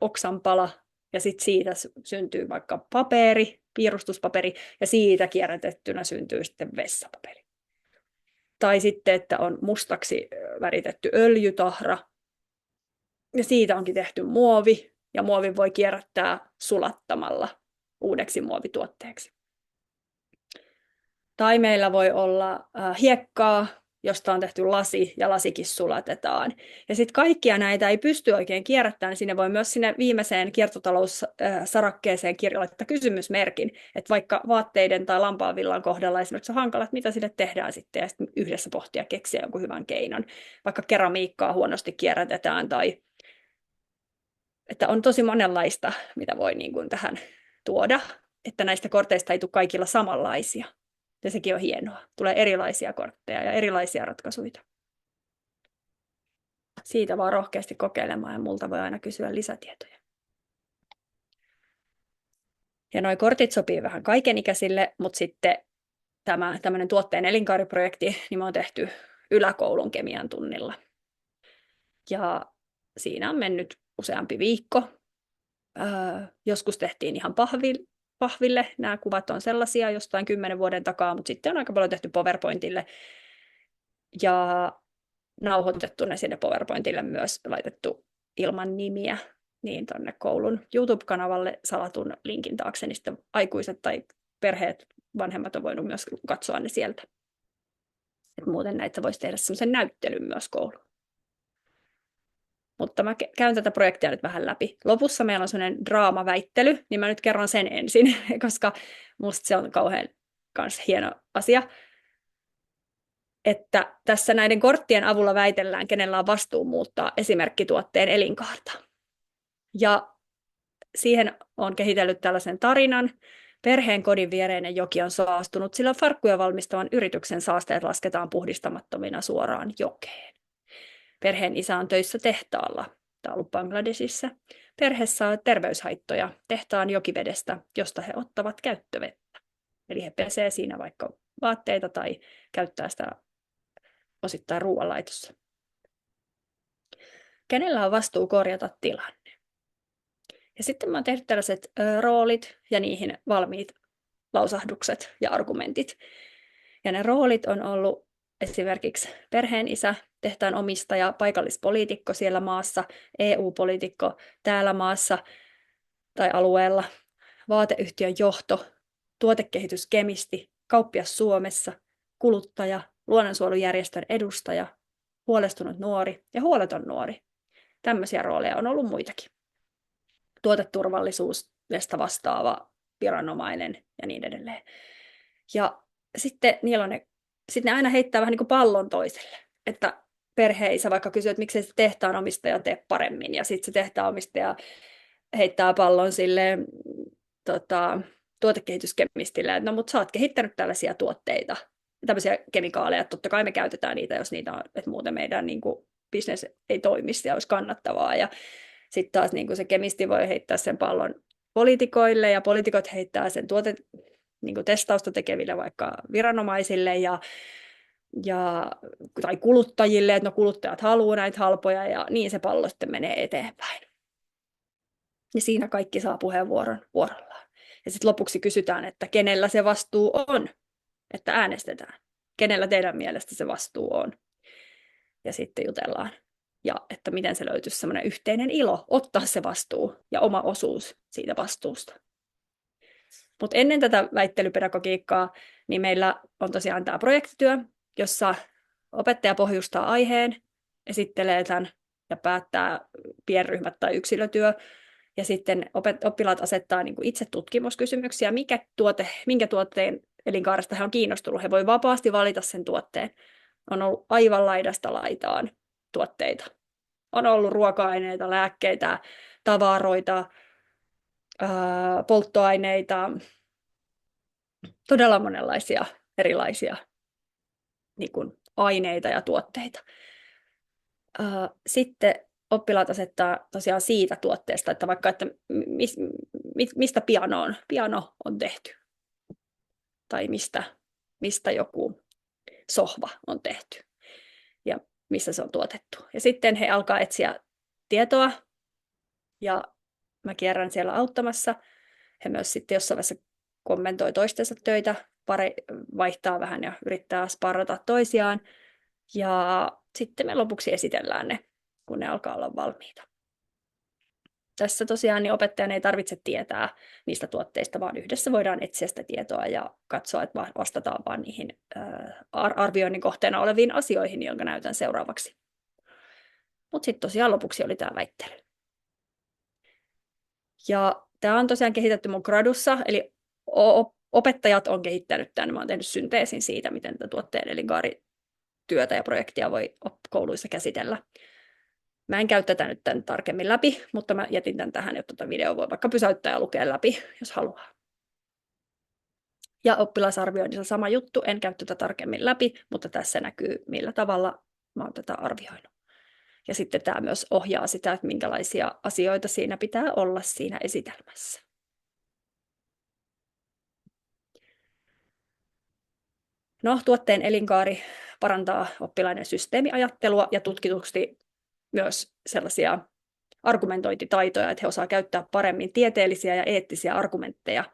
Speaker 1: oksanpala ja sitten siitä syntyy vaikka paperi, piirustuspaperi ja siitä kierrätettynä syntyy sitten vessapaperi. Tai sitten, että on mustaksi väritetty öljytahra ja siitä onkin tehty muovi ja muovin voi kierrättää sulattamalla uudeksi muovituotteeksi. Tai meillä voi olla hiekkaa, josta on tehty lasi ja lasikin sulatetaan. Ja sitten kaikkia näitä ei pysty oikein kierrättämään, niin sinne voi myös sinne viimeiseen kiertotaloussarakkeeseen kirjoittaa kysymysmerkin, että vaikka vaatteiden tai lampaanvillan kohdalla esimerkiksi on hankala, että mitä sille tehdään sitten, ja sitten yhdessä pohtia keksiä jonkun hyvän keinon. Vaikka keramiikkaa huonosti kierrätetään, tai että on tosi monenlaista, mitä voi niin kuin tähän tuoda, että näistä korteista ei tule kaikilla samanlaisia. Ja sekin on hienoa. Tulee erilaisia kortteja ja erilaisia ratkaisuja. Siitä vaan rohkeasti kokeilemaan ja multa voi aina kysyä lisätietoja. Ja nuo kortit sopii vähän kaikenikäisille, mutta sitten tämmöinen tuotteen elinkaariprojekti niin me on tehty yläkoulun kemian tunnilla. Ja siinä on mennyt useampi viikko. Joskus tehtiin ihan pahville. Nämä kuvat on sellaisia jostain 10 vuoden takaa, mutta sitten on aika paljon tehty PowerPointille ja nauhoitettu ne sinne PowerPointille myös laitettu ilman nimiä niin tuonne koulun YouTube-kanavalle salatun linkin taakse, niin sitten aikuiset tai perheet, vanhemmat on voinut myös katsoa ne sieltä. Et muuten näitä voisi tehdä semmoisen näyttelyn myös kouluun. Mutta mä käyn tätä projektia nyt vähän läpi. Lopussa meillä on sellainen draamaväittely, niin mä nyt kerron sen ensin, koska musta se on kauhean kans hieno asia. Että tässä näiden korttien avulla väitellään, kenellä on vastuu muuttaa esimerkkituotteen elinkaarta. Ja siihen on kehitellyt tällaisen tarinan. Perheen kodin viereinen joki on saastunut, sillä farkkuja valmistavan yrityksen saasteet lasketaan puhdistamattomina suoraan jokeen. Perheen isä on töissä tehtaalla. Tämä on ollut Bangladesissa. Perhe saa terveyshaittoja tehtaan jokivedestä, josta he ottavat käyttövettä. Eli he pesee siinä vaikka vaatteita tai käyttää sitä osittain ruoanlaitossa. Kenellä on vastuu korjata tilanne? Ja sitten mä oon tehnyt tällaiset roolit ja niihin valmiit lausahdukset ja argumentit. Ja ne roolit on ollut esimerkiksi perheenisä, tehtaan omistaja, paikallispoliitikko siellä maassa, EU-poliitikko täällä maassa tai alueella, vaateyhtiön johto, tuotekehityskemisti, kauppias Suomessa, kuluttaja, luonnonsuojelujärjestön edustaja, huolestunut nuori ja huoleton nuori. Tämmöisiä rooleja on ollut muitakin. Tuoteturvallisuudesta vastaava viranomainen ja niin edelleen. Ja sitten ne aina heittää vähän niin kuin pallon toiselle, että perheisä vaikka kysyy, että miksei se tehtaanomistaja tee paremmin, ja sitten se tehtaanomistaja heittää pallon sille tuotekehityskemistille, että no mutta sä oot kehittänyt tällaisia tuotteita, tämmöisiä kemikaaleja, että totta kai me käytetään niitä, jos niitä on, että muuten meidän niin kuin business ei toimisi ja olisi kannattavaa, ja sitten taas niin kuin se kemisti voi heittää sen pallon poliitikoille, ja poliitikot heittää sen niin kuin testausta tekeville vaikka viranomaisille tai kuluttajille, että no kuluttajat haluaa näitä halpoja, ja niin se pallo sitten menee eteenpäin. Ja siinä kaikki saa puheenvuoron vuorollaan. Ja sitten lopuksi kysytään, että kenellä se vastuu on, että äänestetään. Kenellä teidän mielestä se vastuu on. Ja sitten jutellaan. Ja että miten se löytyisi semmoinen yhteinen ilo ottaa se vastuu ja oma osuus siitä vastuusta. Mutta ennen tätä väittelypedagogiikkaa, niin meillä on tosiaan tämä projektityö, jossa opettaja pohjustaa aiheen, esittelee tämän ja päättää pienryhmät tai yksilötyö. Ja sitten oppilaat asettaa niin kuin itse tutkimuskysymyksiä, minkä tuotteen elinkaaresta he on kiinnostunut. He voi vapaasti valita sen tuotteen. On ollut aivan laidasta laitaan tuotteita. On ollut ruoka-aineita, lääkkeitä, tavaroita, polttoaineita, todella monenlaisia erilaisia niin kuin aineita ja tuotteita. Sitten oppilaat asettaa tosiaan siitä tuotteesta, että vaikka että mistä piano on tehty tai mistä joku sohva on tehty ja missä se on tuotettu. Ja sitten he alkaa etsiä tietoa ja mä kierrän siellä auttamassa. He myös sitten jossain vaiheessa kommentoi toistensa töitä, vaihtaa vähän ja yrittää sparrata toisiaan. Ja sitten me lopuksi esitellään ne, kun ne alkaa olla valmiita. Tässä tosiaan niin opettajan ei tarvitse tietää niistä tuotteista, vaan yhdessä voidaan etsiä sitä tietoa ja katsoa, että vastataan vaan niihin arvioinnin kohteena oleviin asioihin, jonka näytän seuraavaksi. Mutta sitten tosiaan lopuksi oli tämä väittely. Ja tämä on tosiaan kehitetty mun gradussa, eli opettajat on kehittänyt tämän. Mä oon tehnyt synteesin siitä, miten tätä tuotteen elinkaarityötä ja projektia voi kouluissa käsitellä. Mä en käy tätä nyt tämän tarkemmin läpi, mutta mä jätin tämän tähän, jotta tätä video voi vaikka pysäyttää ja lukea läpi, jos haluaa. Ja oppilasarvioinnissa sama juttu, en käy tätä tarkemmin läpi, mutta tässä näkyy, millä tavalla mä oon tätä arvioinut. Ja sitten tämä myös ohjaa sitä, että minkälaisia asioita siinä pitää olla siinä esitelmässä. No, tuotteen elinkaari parantaa oppilaiden systeemiajattelua ja tutkitusti myös sellaisia argumentointitaitoja, että he osaa käyttää paremmin tieteellisiä ja eettisiä argumentteja,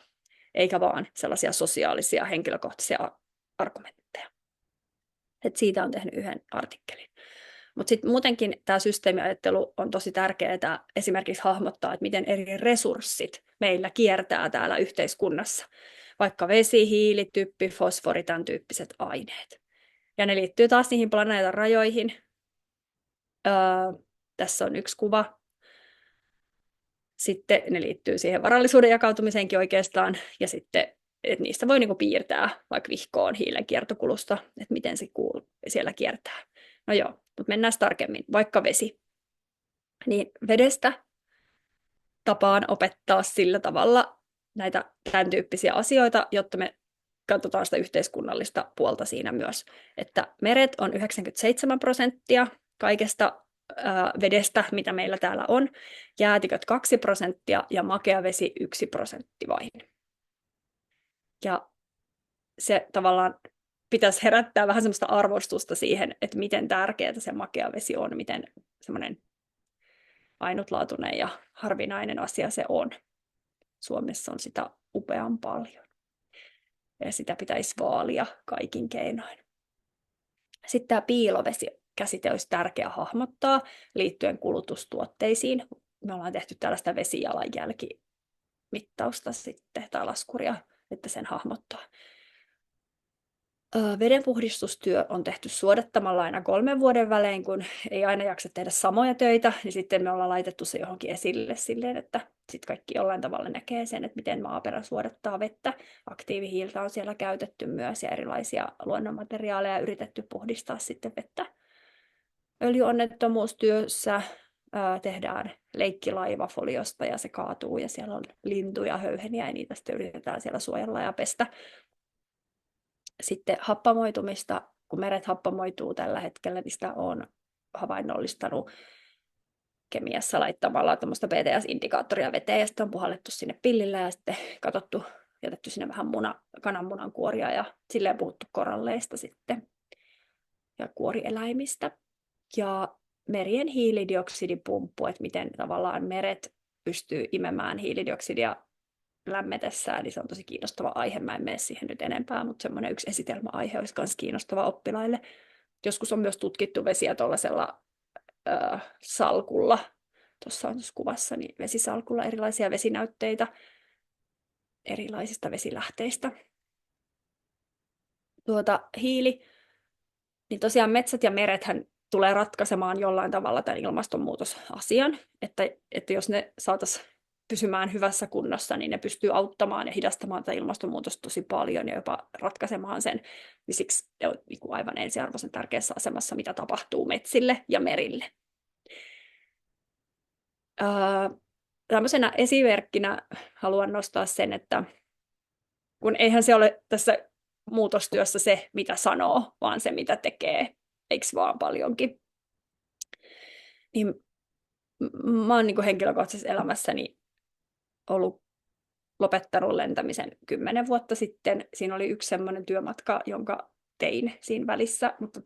Speaker 1: eikä vaan sellaisia sosiaalisia, henkilökohtaisia argumentteja. Et siitä on tehnyt yhden artikkelin. Mutta sitten muutenkin tämä systeemiajattelu on tosi tärkeää esimerkiksi hahmottaa, että miten eri resurssit meillä kiertää täällä yhteiskunnassa. Vaikka vesi, hiili, typpi, fosfori, tämän tyyppiset aineet. Ja ne liittyy taas niihin planeetan rajoihin. Tässä on yksi kuva. Sitten ne liittyy siihen varallisuuden jakautumiseenkin oikeastaan. Ja sitten, että niistä voi niinku piirtää vaikka vihkoon hiilen kiertokulusta, että miten se siellä kiertää. No joo, mutta mennään tarkemmin. Vaikka vesi. Niin vedestä tapaan opettaa sillä tavalla näitä tämän tyyppisiä asioita, jotta me katsotaan sitä yhteiskunnallista puolta siinä myös. Että meret on 97% kaikesta vedestä, mitä meillä täällä on, jäätiköt 2% ja makea vesi 1% vain. Ja se tavallaan pitäisi herättää vähän semmoista arvostusta siihen, että miten tärkeää se makea vesi on, miten semmoinen ainutlaatuinen ja harvinainen asia se on. Suomessa on sitä upean paljon. Ja sitä pitäisi vaalia kaikin keinoin. Sitten tämä piilovesi-käsite olisi tärkeä hahmottaa liittyen kulutustuotteisiin. Me ollaan tehty tällaista vesijalanjälkimittausta sitten, tai laskuria, että sen hahmottaa. Vedenpuhdistustyö on tehty suodattamalla aina 3 vuoden välein, kun ei aina jaksa tehdä samoja töitä, niin sitten me ollaan laitettu se johonkin esille silleen, että sitten kaikki jollain tavalla näkee sen, että miten maaperä suodattaa vettä. Aktiivihiiltä on siellä käytetty myös ja erilaisia luonnonmateriaaleja yritetty puhdistaa sitten vettä. Öljyonnettomuustyössä tehdään leikkilaivafoliosta ja se kaatuu ja siellä on lintuja, höyheniä ja niitä sitten yritetään siellä suojella ja pestä. Sitten happamoitumista, kun meret happamoituu tällä hetkellä, niin sitä on havainnollistanut kemiassa laittamalla tämmöistä BTS-indikaattoria veteen ja sitten on puhallettu sinne pillillä ja sitten katsottu, jätetty sinne vähän kananmunan kuoria ja silleen puhuttu koralleista sitten ja kuorieläimistä. Ja merien hiilidioksidipumppu, että miten tavallaan meret pystyy imemään hiilidioksidia lämmetessään, niin se on tosi kiinnostava aihe. Mä en mene siihen nyt enempää, mutta semmoinen yksi esitelmäaihe olisi myös kiinnostava oppilaille. Joskus on myös tutkittu vesiä tuollaisella salkulla. Tuossa on tuossa kuvassa niin vesisalkulla erilaisia vesinäytteitä erilaisista vesilähteistä. Hiili, niin tosiaan metsät ja merethän tulee ratkaisemaan jollain tavalla tämän ilmastonmuutosasian, että jos ne saataisiin pysymään hyvässä kunnossa, niin ne pystyy auttamaan ja hidastamaan tätä ilmastonmuutosta tosi paljon ja jopa ratkaisemaan sen. Niin siksi ne on niin kuin aivan ensiarvoisen tärkeässä asemassa, mitä tapahtuu metsille ja merille. Tämmöisenä esimerkkinä haluan nostaa sen, että kun eihän se ole tässä muutostyössä se, mitä sanoo, vaan se, mitä tekee, eikö vaan paljonkin. Niin mä oon niin kuin henkilökohtaisessa elämässäni lopettanut lentämisen 10 vuotta sitten. Siinä oli yksi semmoinen työmatka, jonka tein siinä välissä, mutta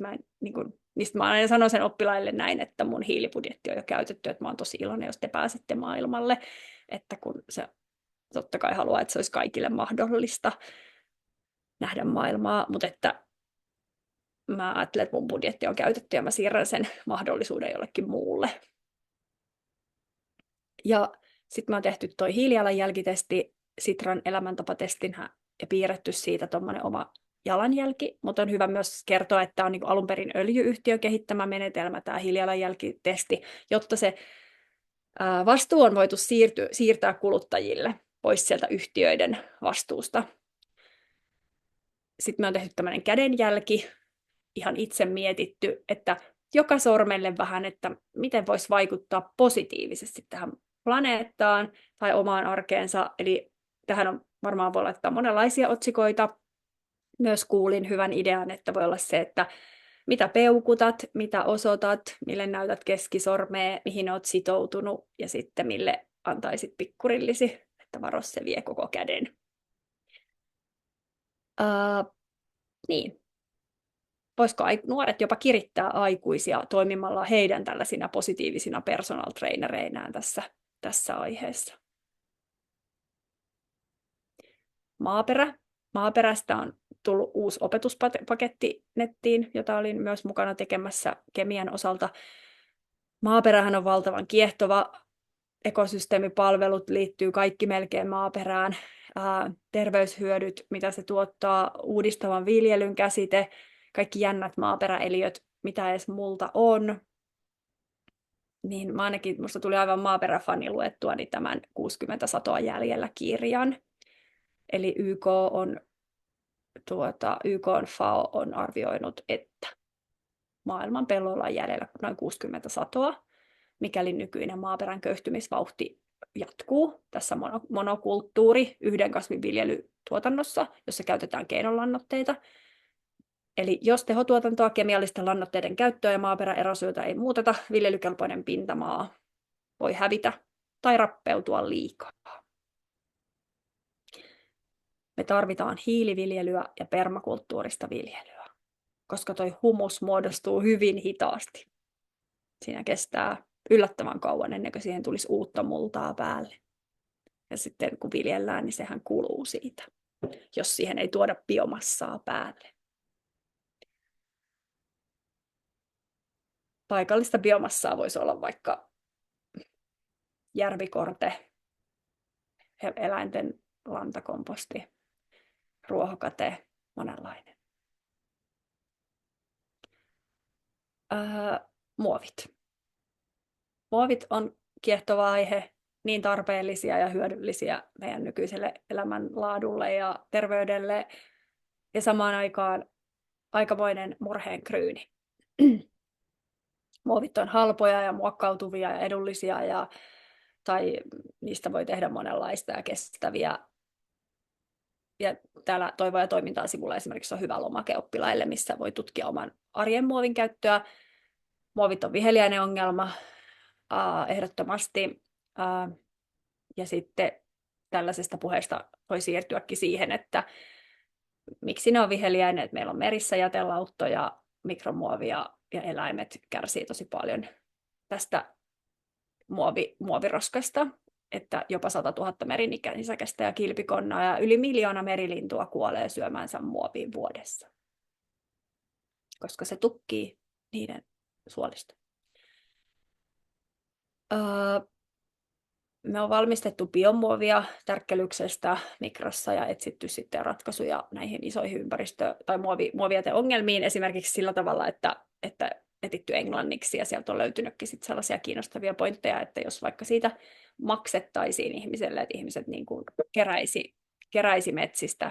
Speaker 1: mistä mä aina sanon sen oppilaille näin, että mun hiilibudjetti on jo käytetty, että mä oon tosi iloinen, jos te pääsette maailmalle, että kun se totta kai haluaa, että se olisi kaikille mahdollista nähdä maailmaa, mutta että mä ajattelen, että mun budjetti on käytetty ja mä siirrän sen mahdollisuuden jollekin muulle. Ja sitten mä oon tehty toi hiilijalanjälkitesti, Sitran elämäntapatestin ja piirretty siitä tuommoinen oma jalanjälki, mutta on hyvä myös kertoa, että on niin alun perin öljy-yhtiö kehittämä menetelmä, tämä hiilijalanjälkitesti, jotta se vastuu on voitu siirtää kuluttajille pois sieltä yhtiöiden vastuusta. Sitten me on tehty tämmöinen kädenjälki, ihan itse mietitty, että joka sormelle vähän, että miten voisi vaikuttaa positiivisesti tähän planeettaan tai omaan arkeensa. Eli tähän on varmaan voi laittaa monenlaisia otsikoita. Myös kuulin hyvän idean, että voi olla se, että mitä peukutat, mitä osoitat, mille näytät keskisormea, mihin olet sitoutunut ja sitten mille antaisit pikkurillisi, että varo se vie koko käden. Niin. Voisiko nuoret jopa kirittää aikuisia toimimalla heidän tällaisina positiivisina personal trainereinään tässä aiheessa? Maaperästä on tullut uusi opetuspaketti nettiin, jota olin myös mukana tekemässä kemian osalta. Maaperähän on valtavan kiehtova. Ekosysteemipalvelut liittyy kaikki melkein maaperään. Terveyshyödyt, mitä se tuottaa, uudistavan viljelyn käsite, kaikki jännät maaperäeliöt, mitä edes multa on. Niin musta tuli aivan maaperäfani luettua niin tämän 60 satoa jäljellä -kirjan. Eli YK:n FAO on arvioinut, että maailman pelloilla on jäljellä noin 60 satoa, mikäli nykyinen maaperän köyhtymisvauhti jatkuu tässä monokulttuuri yhden kasvin viljelytuotannossa, jossa käytetään keinonlannoitteita. Eli jos tehotuotantoa, kemiallisten lannoitteiden käyttöä ja maaperäerosioita ei muuteta, viljelykelpoinen pintamaa voi hävitä tai rappeutua liikaa. Me tarvitaan hiiliviljelyä ja permakulttuurista viljelyä, koska toi humus muodostuu hyvin hitaasti. Siinä kestää yllättävän kauan ennen kuin siihen tulisi uutta multaa päälle. Ja sitten kun viljellään, niin sehän kuluu siitä, jos siihen ei tuoda biomassaa päälle. Paikallista biomassaa voisi olla vaikka järvikorte, eläinten lantakomposti, ruohokate, monenlainen. Muovit. Muovit on kiehtova aihe, niin tarpeellisia ja hyödyllisiä meidän nykyiselle elämänlaadulle ja terveydelle, ja samaan aikaan aikamoinen murheenkryyni. Muovit on halpoja ja muokkautuvia ja edullisia, tai niistä voi tehdä monenlaista ja kestäviä. Ja täällä Toivo ja toimintaa -sivulla esimerkiksi on hyvä lomake oppilaille, missä voi tutkia oman arjen muovin käyttöä. Muovit on viheliäinen ongelma ehdottomasti. Ja sitten tällaisesta puheesta voi siirtyäkin siihen, että miksi ne on viheliäinen, että meillä on merissä jätelauttoja, mikromuovia ja eläimet kärsii tosi paljon tästä muoviroskasta, että jopa 100 000 merinisäkästä ja kilpikonnaa ja yli 1 miljoona merilintua kuolee syömänsä muoviin vuodessa, koska se tukkii niiden suolista. Me on valmistettu biomuovia tärkkelyksestä Mikrossa ja etsitty sitten ratkaisuja näihin isoihin tai muovijäteongelmiin esimerkiksi sillä tavalla, että etitty englanniksi, ja sieltä on löytynytkin sit sellaisia kiinnostavia pointteja, että jos vaikka siitä maksettaisiin ihmiselle, että ihmiset niin kuin keräisi metsistä,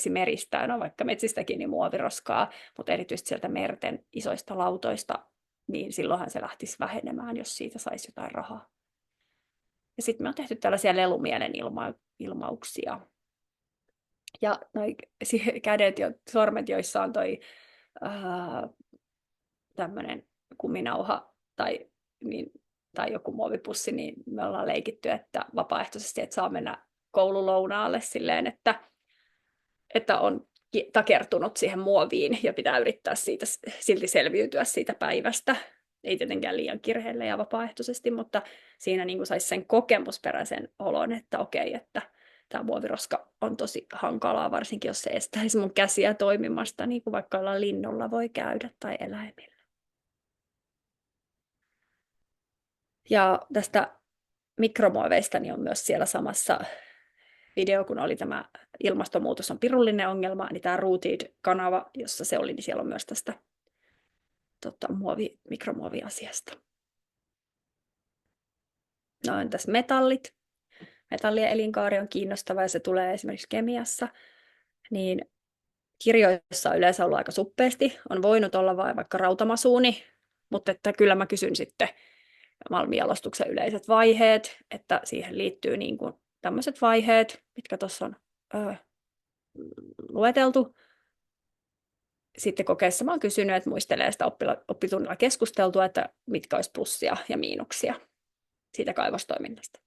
Speaker 1: meristä, no vaikka metsistäkin, niin muoviroskaa, mutta erityisesti sieltä merten isoista lautoista, niin silloinhan se lähtisi vähenemään, jos siitä saisi jotain rahaa. Ja sitten me on tehty tällaisia lelumielen ilmauksia. Ja noi kädet ja sormet, joissa on toi tämmöinen kuminauha tai joku muovipussi, niin me ollaan leikitty, että vapaaehtoisesti, että saa mennä koululounaalle silleen, että on takertunut siihen muoviin ja pitää yrittää silti selviytyä siitä päivästä. Ei tietenkään liian kirheelle ja vapaaehtoisesti, mutta siinä niin kuin saisi sen kokemusperäisen olon, että okei, että tämä muoviroska on tosi hankalaa, varsinkin jos se estäisi mun käsiä toimimasta, niin kuin vaikka ollaan linnulla voi käydä tai eläimillä. Ja tästä mikromuoveista niin on myös siellä samassa video, kun oli tämä ilmastonmuutos on pirullinen ongelma, niin tämä Rooted-kanava, jossa se oli, niin siellä on myös tästä mikromuoviasiasta. No entäs metallit? Metallien elinkaari on kiinnostava ja se tulee esimerkiksi kemiassa. Niin kirjoissa on yleensä ollut aika suppeasti. On voinut olla vain vaikka rautamasuuni, mutta että kyllä mä kysyn sitten malmijalostuksen yleiset vaiheet, että siihen liittyy niin kuin tämmöiset vaiheet, mitkä tuossa on lueteltu. Sitten kokeessa mä oon kysynyt, että muistelee sitä oppitunnilla keskusteltua, että mitkä olisi plussia ja miinuksia siitä kaivostoiminnasta.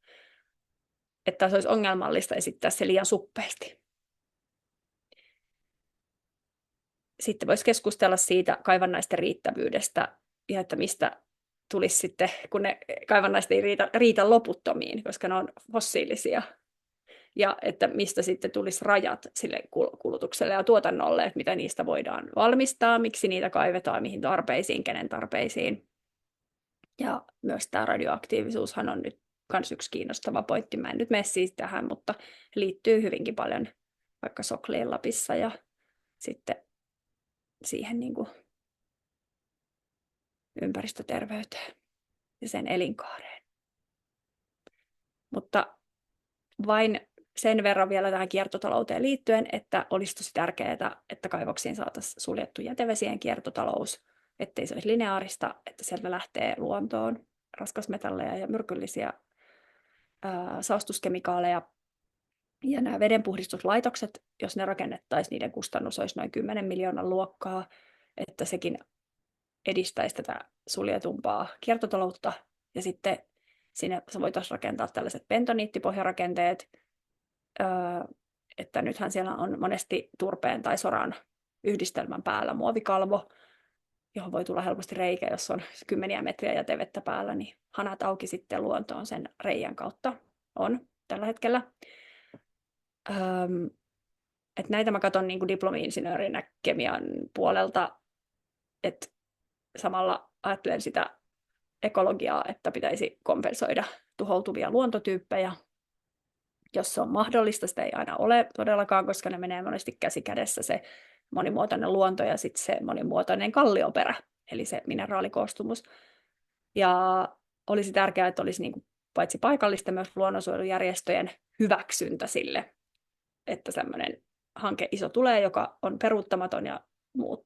Speaker 1: Että se olisi ongelmallista esittää se liian suppeasti. Sitten voisi keskustella siitä kaivannaisten riittävyydestä ja että mistä tulisi sitten, kun ne kaivannaiset ei riitä loputtomiin, koska ne on fossiilisia. Ja että mistä sitten tulisi rajat sille kulutukselle ja tuotannolle, että mitä niistä voidaan valmistaa, miksi niitä kaivetaan, mihin tarpeisiin, kenen tarpeisiin. Ja myös tämä radioaktiivisuushan on nyt myös yksi kiinnostava pointti. Mä en nyt mene siis tähän, mutta liittyy hyvinkin paljon vaikka Soklien Lapissa ja sitten siihen niin kuin ympäristöterveyteen ja sen elinkaareen. Mutta vain sen verran vielä tähän kiertotalouteen liittyen, että olisi tosi tärkeää, että kaivoksiin saataisiin suljettu jätevesien kiertotalous, ettei se olisi lineaarista, että sieltä lähtee luontoon raskasmetalleja ja myrkyllisiä saastuskemikaaleja. Ja nämä vedenpuhdistuslaitokset, jos ne rakennettaisiin, niiden kustannus olisi noin 10 miljoonan luokkaa, että sekin edistäisi tätä suljetumpaa kiertotaloutta. Ja sitten sinne voitaisiin rakentaa tällaiset bentoniittipohjarakenteet, että nythän siellä on monesti turpeen tai soran yhdistelmän päällä muovikalvo, johon voi tulla helposti reikä, jos on kymmeniä metriä jätevettä päällä, niin hanat auki sitten luontoon sen reijän kautta on tällä hetkellä. Että näitä mä katson niin kuin diplomi-insinöörinä kemian puolelta, että samalla ajattelen sitä ekologiaa, että pitäisi kompensoida tuhoutuvia luontotyyppejä. Jos se on mahdollista, sitä ei aina ole todellakaan, koska ne menee monesti käsi kädessä se monimuotoinen luonto ja sitten se monimuotoinen kallioperä, eli se mineraalikoostumus. Ja olisi tärkeää, että olisi niin kuin paitsi paikallista myös luonnonsuojelujärjestöjen hyväksyntä sille, että tämmöinen hanke iso tulee, joka on peruuttamaton ja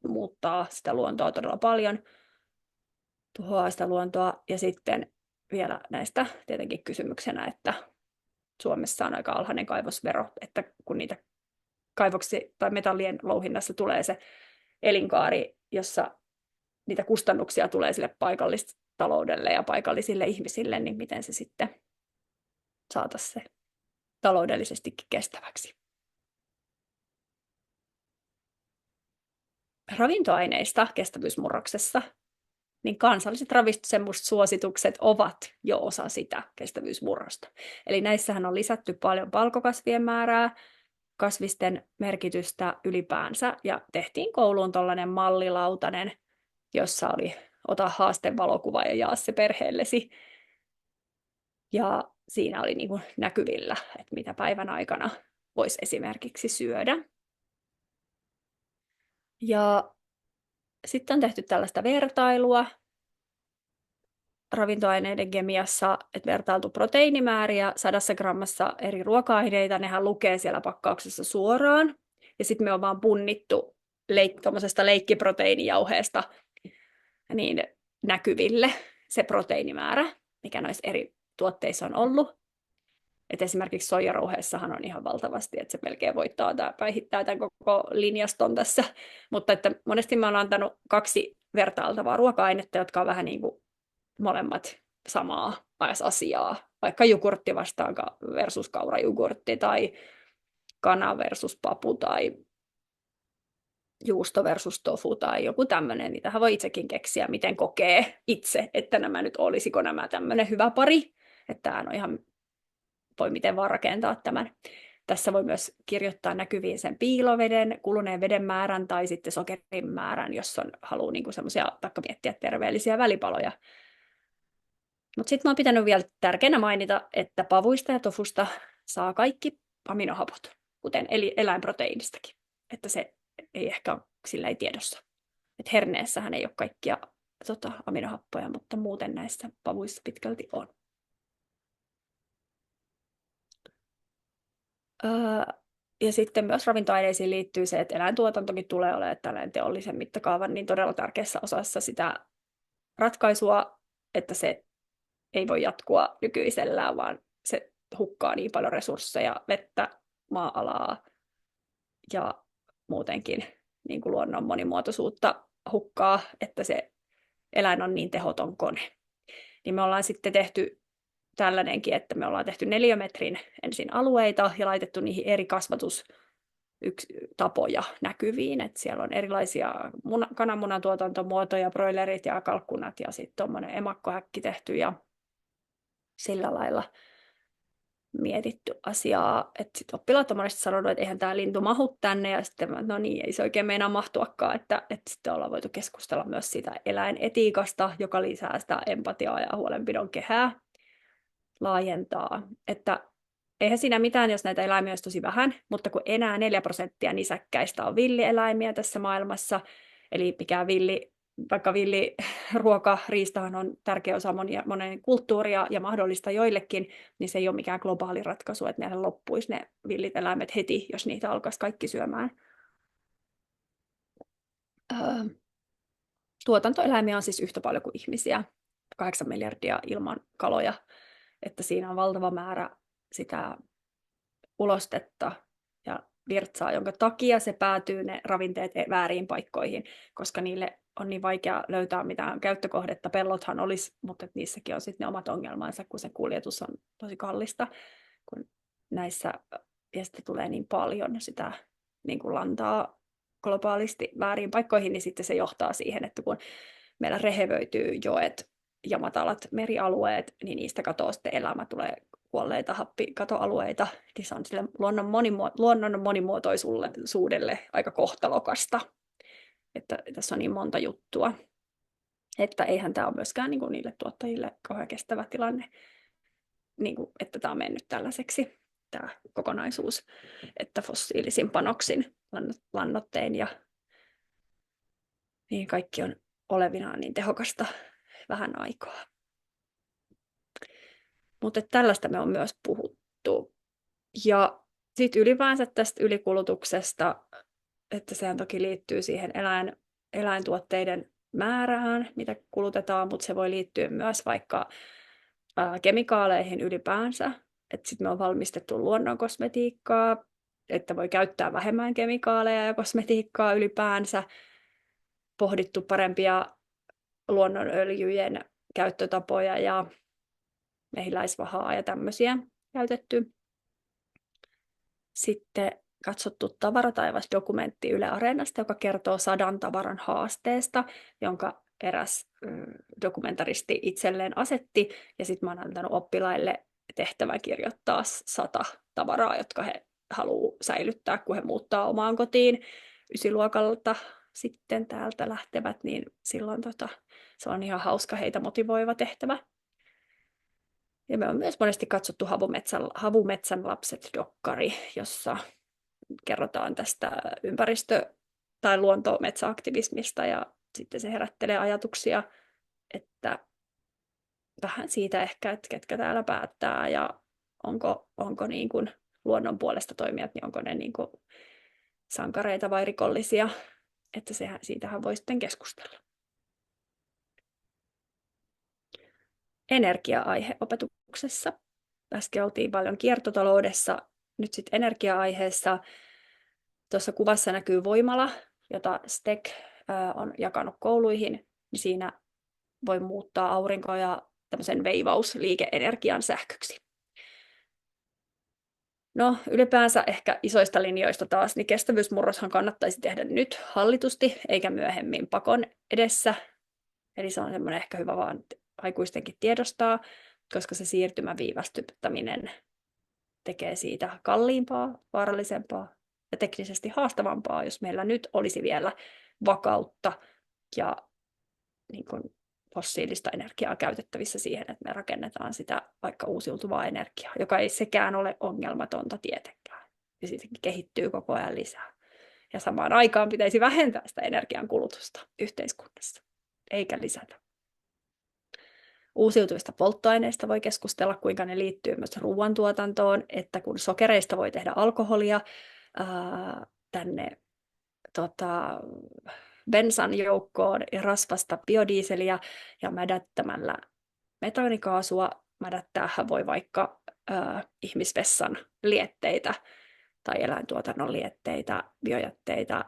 Speaker 1: muuttaa sitä luontoa todella paljon, tuhoaa sitä luontoa. Ja sitten vielä näistä tietenkin kysymyksenä, että Suomessa on aika alhainen kaivosvero, että kun niitä kaivoksia tai metallien louhinnassa tulee se elinkaari, jossa niitä kustannuksia tulee sille paikallistaloudelle ja paikallisille ihmisille, niin miten se sitten saataisiin se taloudellisestikin kestäväksi. Ravintoaineista kestävyysmurroksessa, niin kansalliset ravitsemussuositukset ovat jo osa sitä kestävyysmurrosta. Eli näissähän on lisätty paljon palkokasvien määrää, kasvisten merkitystä ylipäänsä, ja tehtiin kouluun tuollainen mallilautanen, jossa oli ota haastevalokuva ja jaa se perheellesi. Ja siinä oli niin kuin näkyvillä, että mitä päivän aikana voisi esimerkiksi syödä. Ja Sitten on tehty tällaista vertailua ravintoaineiden kemiassa, että vertailtu proteiinimääriä 100 grammassa eri ruoka-aineita, nehän lukee siellä pakkauksessa suoraan. Ja sitten me on vaan punnittu tuommoisesta leikkiproteiinijauheesta niin näkyville se proteiinimäärä, mikä noissa eri tuotteissa on ollut. Et esimerkiksi soijarouheessahan on ihan valtavasti, että se melkein voittaa tai päihittää tämän koko linjaston tässä. Mutta että monesti me ollaan antanut 2 vertailtavaa ruoka-ainetta, jotka on vähän niin kuin molemmat samaa asiaa. Vaikka jogurtti vastaan versus kaurajogurtti tai kana versus papu tai juusto versus tofu tai joku tämmöinen. Niitähän voi itsekin keksiä, miten kokee itse, että olisiko nämä tämmöinen hyvä pari. Että tämä on ihan, voi miten vaan rakentaa tämän. Tässä voi myös kirjoittaa näkyviin sen piiloveden, kuluneen veden määrän tai sitten sokerin määrän, jos on haluaa niin semmoisia, taikka miettiä terveellisiä välipaloja. Mutta sitten mä oon pitänyt vielä tärkeänä mainita, että pavuista ja tofusta saa kaikki aminohapot, kuten eläinproteiinistakin. Että se ei ehkä ole sillä ei tiedossa. Että herneessähän ei ole kaikkia aminohappoja, mutta muuten näissä pavuissa pitkälti on. Ja sitten myös ravintoaineisiin liittyy se, että eläintuotantokin tulee olemaan tällainen teollisen mittakaavan niin todella tärkeässä osassa sitä ratkaisua, että se ei voi jatkua nykyisellään, vaan se hukkaa niin paljon resursseja, vettä, maa-alaa ja muutenkin niin kuin luonnon monimuotoisuutta hukkaa, että se eläin on niin tehoton kone. Niin me ollaan sitten tehty tällainenkin, että me ollaan tehty 4 metrin ensin alueita ja laitettu niihin eri kasvatustapoja näkyviin. Että siellä on erilaisia kananmunatuotantomuotoja, broilerit ja kalkkunat ja sitten tuommoinen emakkohäkki tehty ja sillä lailla mietitty asiaa. Että sit oppilaat on monesti sanonut, että eihän tämä lintu mahu tänne ja sitten no niin, ei se oikein meinaa mahtuakaan. Että sitten ollaan voitu keskustella myös siitä eläinetiikasta, joka lisää sitä empatiaa ja huolenpidon kehää. Laajentaa, että eihän siinä mitään, jos näitä eläimiä olisi tosi vähän, mutta kun enää 4% nisäkkäistä on villieläimiä tässä maailmassa, eli mikä vaikka villiruoka, riistahan on tärkeä osa monen kulttuuria ja mahdollista joillekin, niin se ei ole mikään globaali ratkaisu, että meillä loppuisi ne villit eläimet heti, jos niitä alkaisi kaikki syömään. Tuotantoeläimiä on siis yhtä paljon kuin ihmisiä, 8 miljardia ilman kaloja, että siinä on valtava määrä sitä ulostetta ja virtsaa, jonka takia se päätyy ne ravinteet vääriin paikkoihin, koska niille on niin vaikea löytää mitään käyttökohdetta. Pellothan olisi, mutta niissäkin on sitten ne omat ongelmansa, kun se kuljetus on tosi kallista, kun näissä ja sitten tulee niin paljon sitä niin kuin lantaa globaalisti vääriin paikkoihin, niin sitten se johtaa siihen, että kun meillä rehevöityy joet ja matalat merialueet, niin niistä katoaa sitten elämä, tulee kuolleita happikatoalueita, niin se on sille luonnon monimuotoisuudelle aika kohtalokasta, että tässä on niin monta juttua, että eihän tämä ole myöskään niin kuin niille tuottajille kauhean kestävä tilanne, niin kuin, että tämä on mennyt tällaiseksi, tämä kokonaisuus, että fossiilisin panoksin lannoittein ja niin kaikki on olevinaan niin tehokasta vähän aikaa. Mutta tällaista me on myös puhuttu. Ja sitten ylipäänsä tästä ylikulutuksesta, että sehän toki liittyy siihen eläintuotteiden määrään, mitä kulutetaan, mutta se voi liittyä myös vaikka kemikaaleihin ylipäänsä. Että sitten me on valmistettu luonnonkosmetiikkaa, että voi käyttää vähemmän kemikaaleja ja kosmetiikkaa ylipäänsä, pohdittu parempia luonnonöljyjen käyttötapoja ja mehiläisvahaa ja tämmöisiä käytetty. Sitten katsottu Tavarataivas-dokumentti Yle Areenasta, joka kertoo 100 tavaran haasteesta, jonka eräs dokumentaristi itselleen asetti. Ja sitten mä oon antanut oppilaille tehtävän kirjoittaa 100 tavaraa, jotka he haluaa säilyttää, kun he muuttaa omaan kotiin ysiluokalta sitten täältä lähtevät, niin silloin se on ihan hauska, heitä motivoiva tehtävä. Ja me on myös monesti katsottu Havumetsän lapset-dokkari, jossa kerrotaan tästä ympäristö- tai luontometsäaktivismista ja sitten se herättelee ajatuksia, että vähän siitä ehkä, että ketkä täällä päättää ja onko niin kuin luonnon puolesta toimijat, niin onko ne niin kuin sankareita vai rikollisia, että siitähän voi sitten keskustella. Energia-aihe opetuksessa. Äsken oltiin paljon kiertotaloudessa, nyt sitten energia-aiheessa. Tuossa kuvassa näkyy voimala, jota STEC on jakanut kouluihin, niin siinä voi muuttaa aurinko- ja tämmöisen veivausliike-energian sähköksi. No ylipäänsä ehkä isoista linjoista taas, niin kestävyysmurroshan kannattaisi tehdä nyt hallitusti, eikä myöhemmin pakon edessä. Eli se on semmoinen ehkä hyvä vaan aikuistenkin tiedostaa, koska se siirtymän viivästyttäminen tekee siitä kalliimpaa, vaarallisempaa ja teknisesti haastavampaa, jos meillä nyt olisi vielä vakautta ja niin kuin fossiilista energiaa käytettävissä siihen, että me rakennetaan sitä vaikka uusiutuvaa energiaa, joka ei sekään ole ongelmatonta tietenkään. Ja siitäkin kehittyy koko ajan lisää. Ja samaan aikaan pitäisi vähentää sitä energian kulutusta yhteiskunnassa, eikä lisätä. Uusiutuvista polttoaineista voi keskustella, kuinka ne liittyy myös ruoantuotantoon, että kun sokereista voi tehdä alkoholia tänne bensan joukkoon ja rasvasta biodieseliä ja mädättämällä metanikaasua mädättäähän voi vaikka ihmisvessan lietteitä tai eläintuotannon lietteitä, biojätteitä.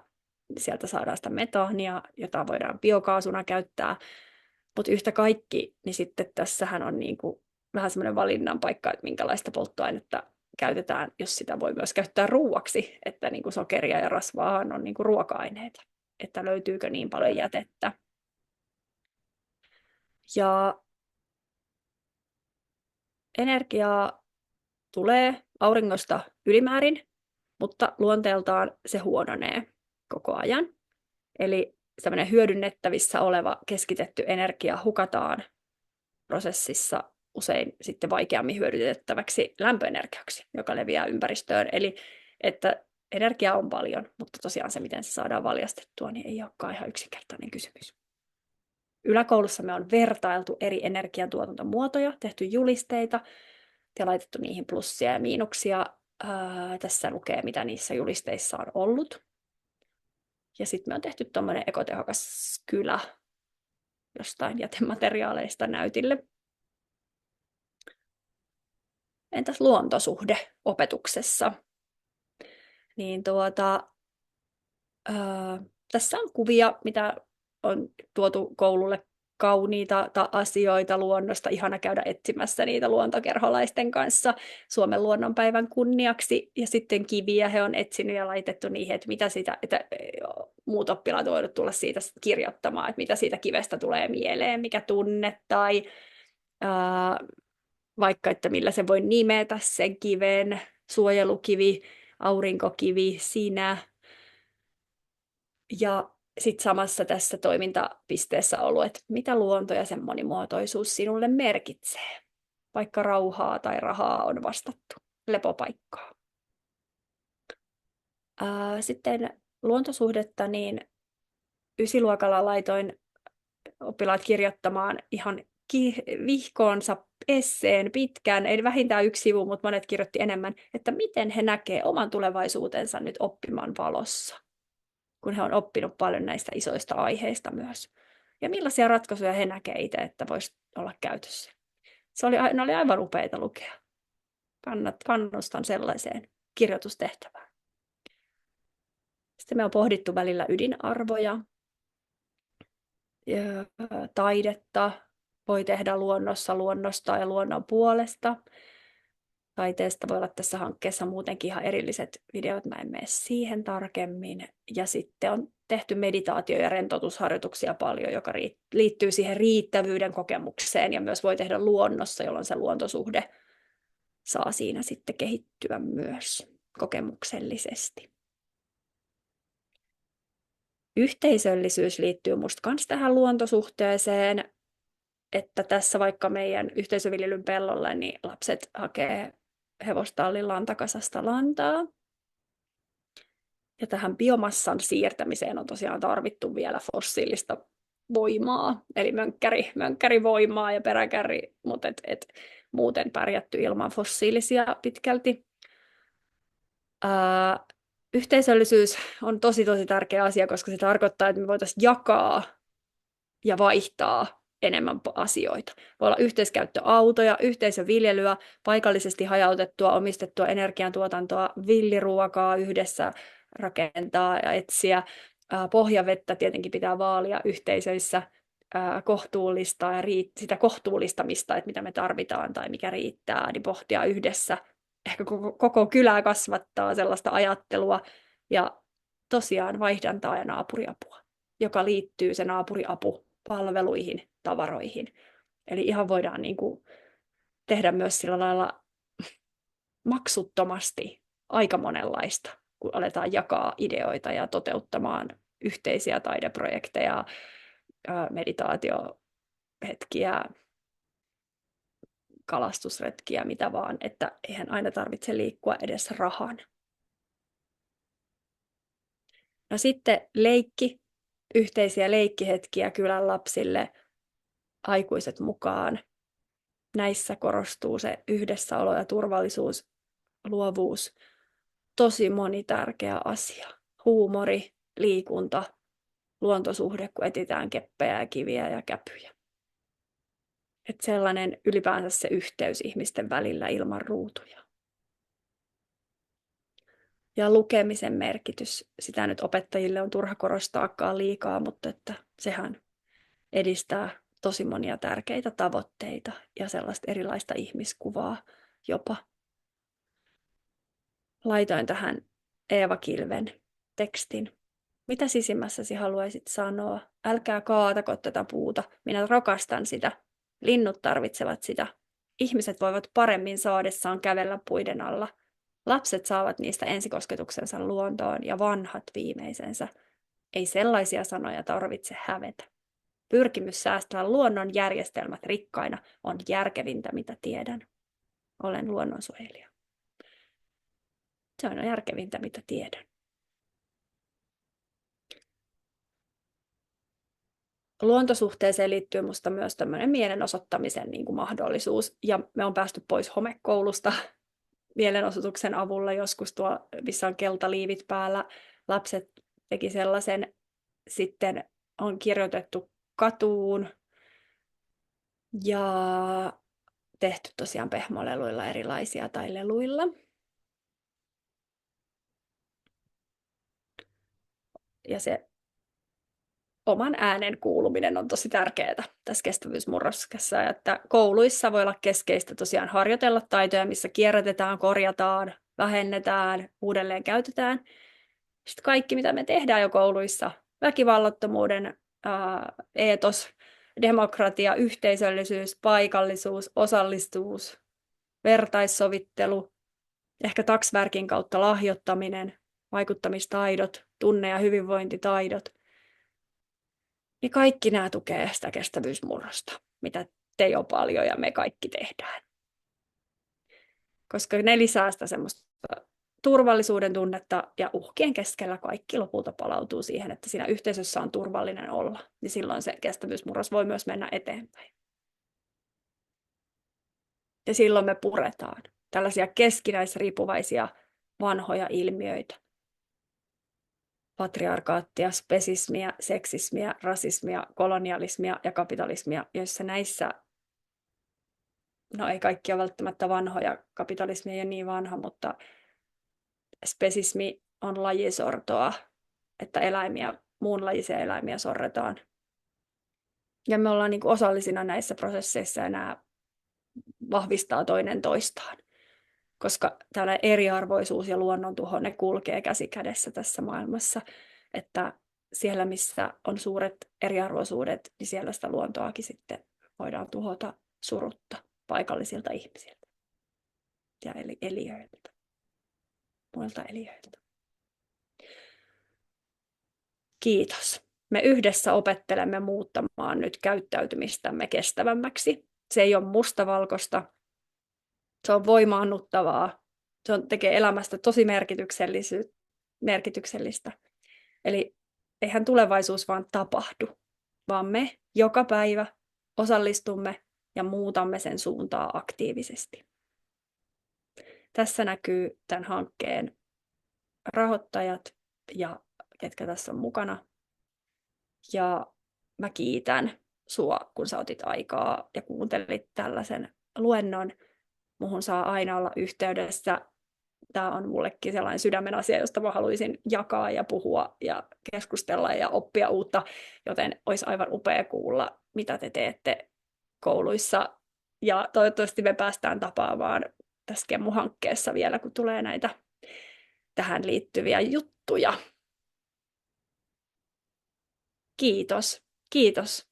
Speaker 1: Sieltä saadaan sitä metaania, jota voidaan biokaasuna käyttää. Mutta yhtä kaikki, niin sitten tässähän on niinku vähän semmoinen valinnan paikka, että minkälaista polttoainetta käytetään, jos sitä voi myös käyttää ruuaksi, että niinku sokeria ja rasvaahan on niinku ruoka-aineita, että löytyykö niin paljon jätettä. Ja energiaa tulee auringosta ylimäärin, mutta luonteeltaan se huononee koko ajan. Eli tämmöinen hyödynnettävissä oleva keskitetty energia hukataan prosessissa usein sitten vaikeammin hyödynnettäväksi lämpöenergiaksi, joka leviää ympäristöön. Eli että energiaa on paljon, mutta tosiaan se, miten se saadaan valjastettua, niin ei olekaan ihan yksinkertainen kysymys. Yläkoulussa me on vertailtu eri energiantuotantomuotoja, tehty julisteita ja laitettu niihin plussia ja miinuksia. Tässä lukee, mitä niissä julisteissa on ollut. Ja sitten me on tehty tuommoinen ekotehokas kylä jostain jätemateriaaleista näytille. Entäs luontosuhde opetuksessa? Niin tässä on kuvia, mitä on tuotu koululle, kauniita asioita luonnosta. Ihana käydä etsimässä niitä luontokerholaisten kanssa Suomen luonnonpäivän kunniaksi. Ja sitten kiviä he on etsinyt ja laitettu niihin, että mitä siitä, että muut oppilaat voivat tulla siitä kirjoittamaan, että mitä siitä kivestä tulee mieleen, mikä tunne tai vaikka, että millä se voi nimetä sen kiven, suojelukivi, aurinkokivi, sinä. Ja sitten samassa tässä toimintapisteessä ollut, että mitä luonto ja sen monimuotoisuus sinulle merkitsee, vaikka rauhaa tai rahaa on vastattu, lepopaikkaa. Sitten luontosuhdetta, niin ysiluokalla laitoin oppilaat kirjoittamaan ihan vihkoonsa esseen pitkään, ei vähintään 1 sivu, mutta monet kirjoitti enemmän, että miten he näkee oman tulevaisuutensa nyt oppiman valossa, kun he on oppinut paljon näistä isoista aiheista myös. Ja millaisia ratkaisuja he näkee itse, että voisi olla käytössä. Ne oli aivan upeita lukea. Kannustan sellaiseen kirjoitustehtävään. Sitten me on pohdittu välillä ydinarvoja, taidetta, voi tehdä luonnossa, luonnosta ja luonnon puolesta. Taiteesta voi olla tässä hankkeessa muutenkin ihan erilliset videot, mä en mene siihen tarkemmin. Ja sitten on tehty meditaatio- ja rentoutusharjoituksia paljon, joka liittyy siihen riittävyyden kokemukseen ja myös voi tehdä luonnossa, jolloin se luontosuhde saa siinä sitten kehittyä myös kokemuksellisesti. Yhteisöllisyys liittyy musta myös tähän luontosuhteeseen, että tässä vaikka meidän yhteisöviljelyn pellolla niin lapset hakee hevostallin lantakasasta lantaa. Ja tähän biomassan siirtämiseen on tosiaan tarvittu vielä fossiilista voimaa, eli mönkkärivoimaa ja peräkärri, mutta muuten pärjätty ilman fossiilisia pitkälti. Yhteisöllisyys on tosi tärkeä asia, koska se tarkoittaa, että me voitaisiin jakaa ja vaihtaa enemmän asioita. Voi olla yhteiskäyttöautoja, yhteisöviljelyä, paikallisesti hajautettua, omistettua energiantuotantoa, villiruokaa yhdessä rakentaa ja etsiä. Pohjavettä tietenkin pitää vaalia yhteisöissä, kohtuullistaa ja sitä kohtuullistamista, että mitä me tarvitaan tai mikä riittää, niin pohtia yhdessä. Ehkä koko kylää kasvattaa sellaista ajattelua ja tosiaan vaihdantaa ja naapuriapua, joka liittyy se naapuriapu palveluihin, tavaroihin. Eli ihan voidaan niin kuin tehdä myös sillä lailla maksuttomasti aika monenlaista, kun aletaan jakaa ideoita ja toteuttamaan yhteisiä taideprojekteja, meditaatiohetkiä, kalastusretkiä, mitä vaan, että eihän aina tarvitse liikkua edes rahan. No sitten leikki, yhteisiä leikkihetkiä kylän lapsille, aikuiset mukaan. Näissä korostuu se yhdessäolo ja turvallisuus, luovuus. Tosi moni tärkeä asia. Huumori, liikunta, luontosuhde, kun etsitään keppejä ja kiviä ja käpyjä. Että sellainen ylipäänsä se yhteys ihmisten välillä ilman ruutuja. Ja lukemisen merkitys, sitä nyt opettajille on turha korostaakaan liikaa, mutta että sehän edistää tosi monia tärkeitä tavoitteita ja sellaista erilaista ihmiskuvaa jopa. Laitoin tähän Eeva Kilven tekstin. Mitä sisimmässäsi haluaisit sanoa? Älkää kaatako tätä puuta. Minä rakastan sitä. Linnut tarvitsevat sitä. Ihmiset voivat paremmin saadessaan kävellä puiden alla. Lapset saavat niistä ensikosketuksensa luontoon ja vanhat viimeisensä. Ei sellaisia sanoja tarvitse hävetä. Pyrkimys säästää luonnon järjestelmät rikkaina on järkevintä, mitä tiedän. Olen luonnonsuojelija. Se on järkevintä, mitä tiedän. Luontosuhteeseen liittyy minusta myös tämmöinen mielenosoittamisen niin kuin mahdollisuus. Ja me on päästy pois homekoulusta mielenosoituksen avulla. Joskus tuo, missä on keltaliivit päällä, lapset teki sellaisen. Sitten on kirjoitettu katuun ja tehty tosiaan pehmoleluilla erilaisia tai leluilla. Ja se oman äänen kuuluminen on tosi tärkeää tässä kestävyysmurroksessa, että kouluissa voi olla keskeistä tosiaan harjoitella taitoja, missä kierrätetään, korjataan, vähennetään, uudelleen käytetään. Sitten kaikki, mitä me tehdään jo kouluissa, väkivallattomuuden eetos, demokratia, yhteisöllisyys, paikallisuus, osallisuus, vertaissovittelu, ehkä taksvärkin kautta lahjoittaminen, vaikuttamistaidot, tunne- ja hyvinvointitaidot. Ja kaikki nämä tukee sitä kestävyysmurrosta, mitä te jo paljon ja me kaikki tehdään. Koska ne lisää sitä semmoista turvallisuuden tunnetta ja uhkien keskellä kaikki lopulta palautuu siihen, että siinä yhteisössä on turvallinen olla. Niin silloin se kestävyysmurros voi myös mennä eteenpäin. Ja silloin me puretaan tällaisia keskinäisriippuvaisia vanhoja ilmiöitä. Patriarkaattia, spesismiä, seksismiä, rasismia, kolonialismia ja kapitalismia, joissa näissä, no ei kaikki ole välttämättä vanhoja, kapitalismi ei ole niin vanha, mutta spesismi on lajisortoa, että muunlajisia eläimiä sorretaan. Ja me ollaan niin kuin osallisina näissä prosesseissa ja nämä vahvistaa toinen toistaan. Koska tällainen eriarvoisuus ja luonnontuho, ne kulkee käsi kädessä tässä maailmassa, että siellä missä on suuret eriarvoisuudet, niin siellä sitä luontoakin sitten voidaan tuhota surutta paikallisilta ihmisiltä ja eliöiltä, muilta eliöiltä. Kiitos. Me yhdessä opettelemme muuttamaan nyt käyttäytymistämme kestävämmäksi. Se ei ole mustavalkoista. Se on voimaannuttavaa. Se tekee elämästä tosi merkityksellistä. Eli eihän tulevaisuus vaan tapahdu, vaan me joka päivä osallistumme ja muutamme sen suuntaa aktiivisesti. Tässä näkyy tämän hankkeen rahoittajat ja ketkä tässä on mukana. Ja mä kiitän sua, kun sä otit aikaa ja kuuntelit tällaisen luennon. Muhun saa aina olla yhteydessä. Tämä on mullekin sellainen sydämen asia, josta mä haluaisin jakaa ja puhua ja keskustella ja oppia uutta, joten olisi aivan upea kuulla, mitä te teette kouluissa. Ja toivottavasti me päästään tapaamaan tässä Kemmu-hankkeessa vielä, kun tulee näitä tähän liittyviä juttuja. Kiitos. Kiitos.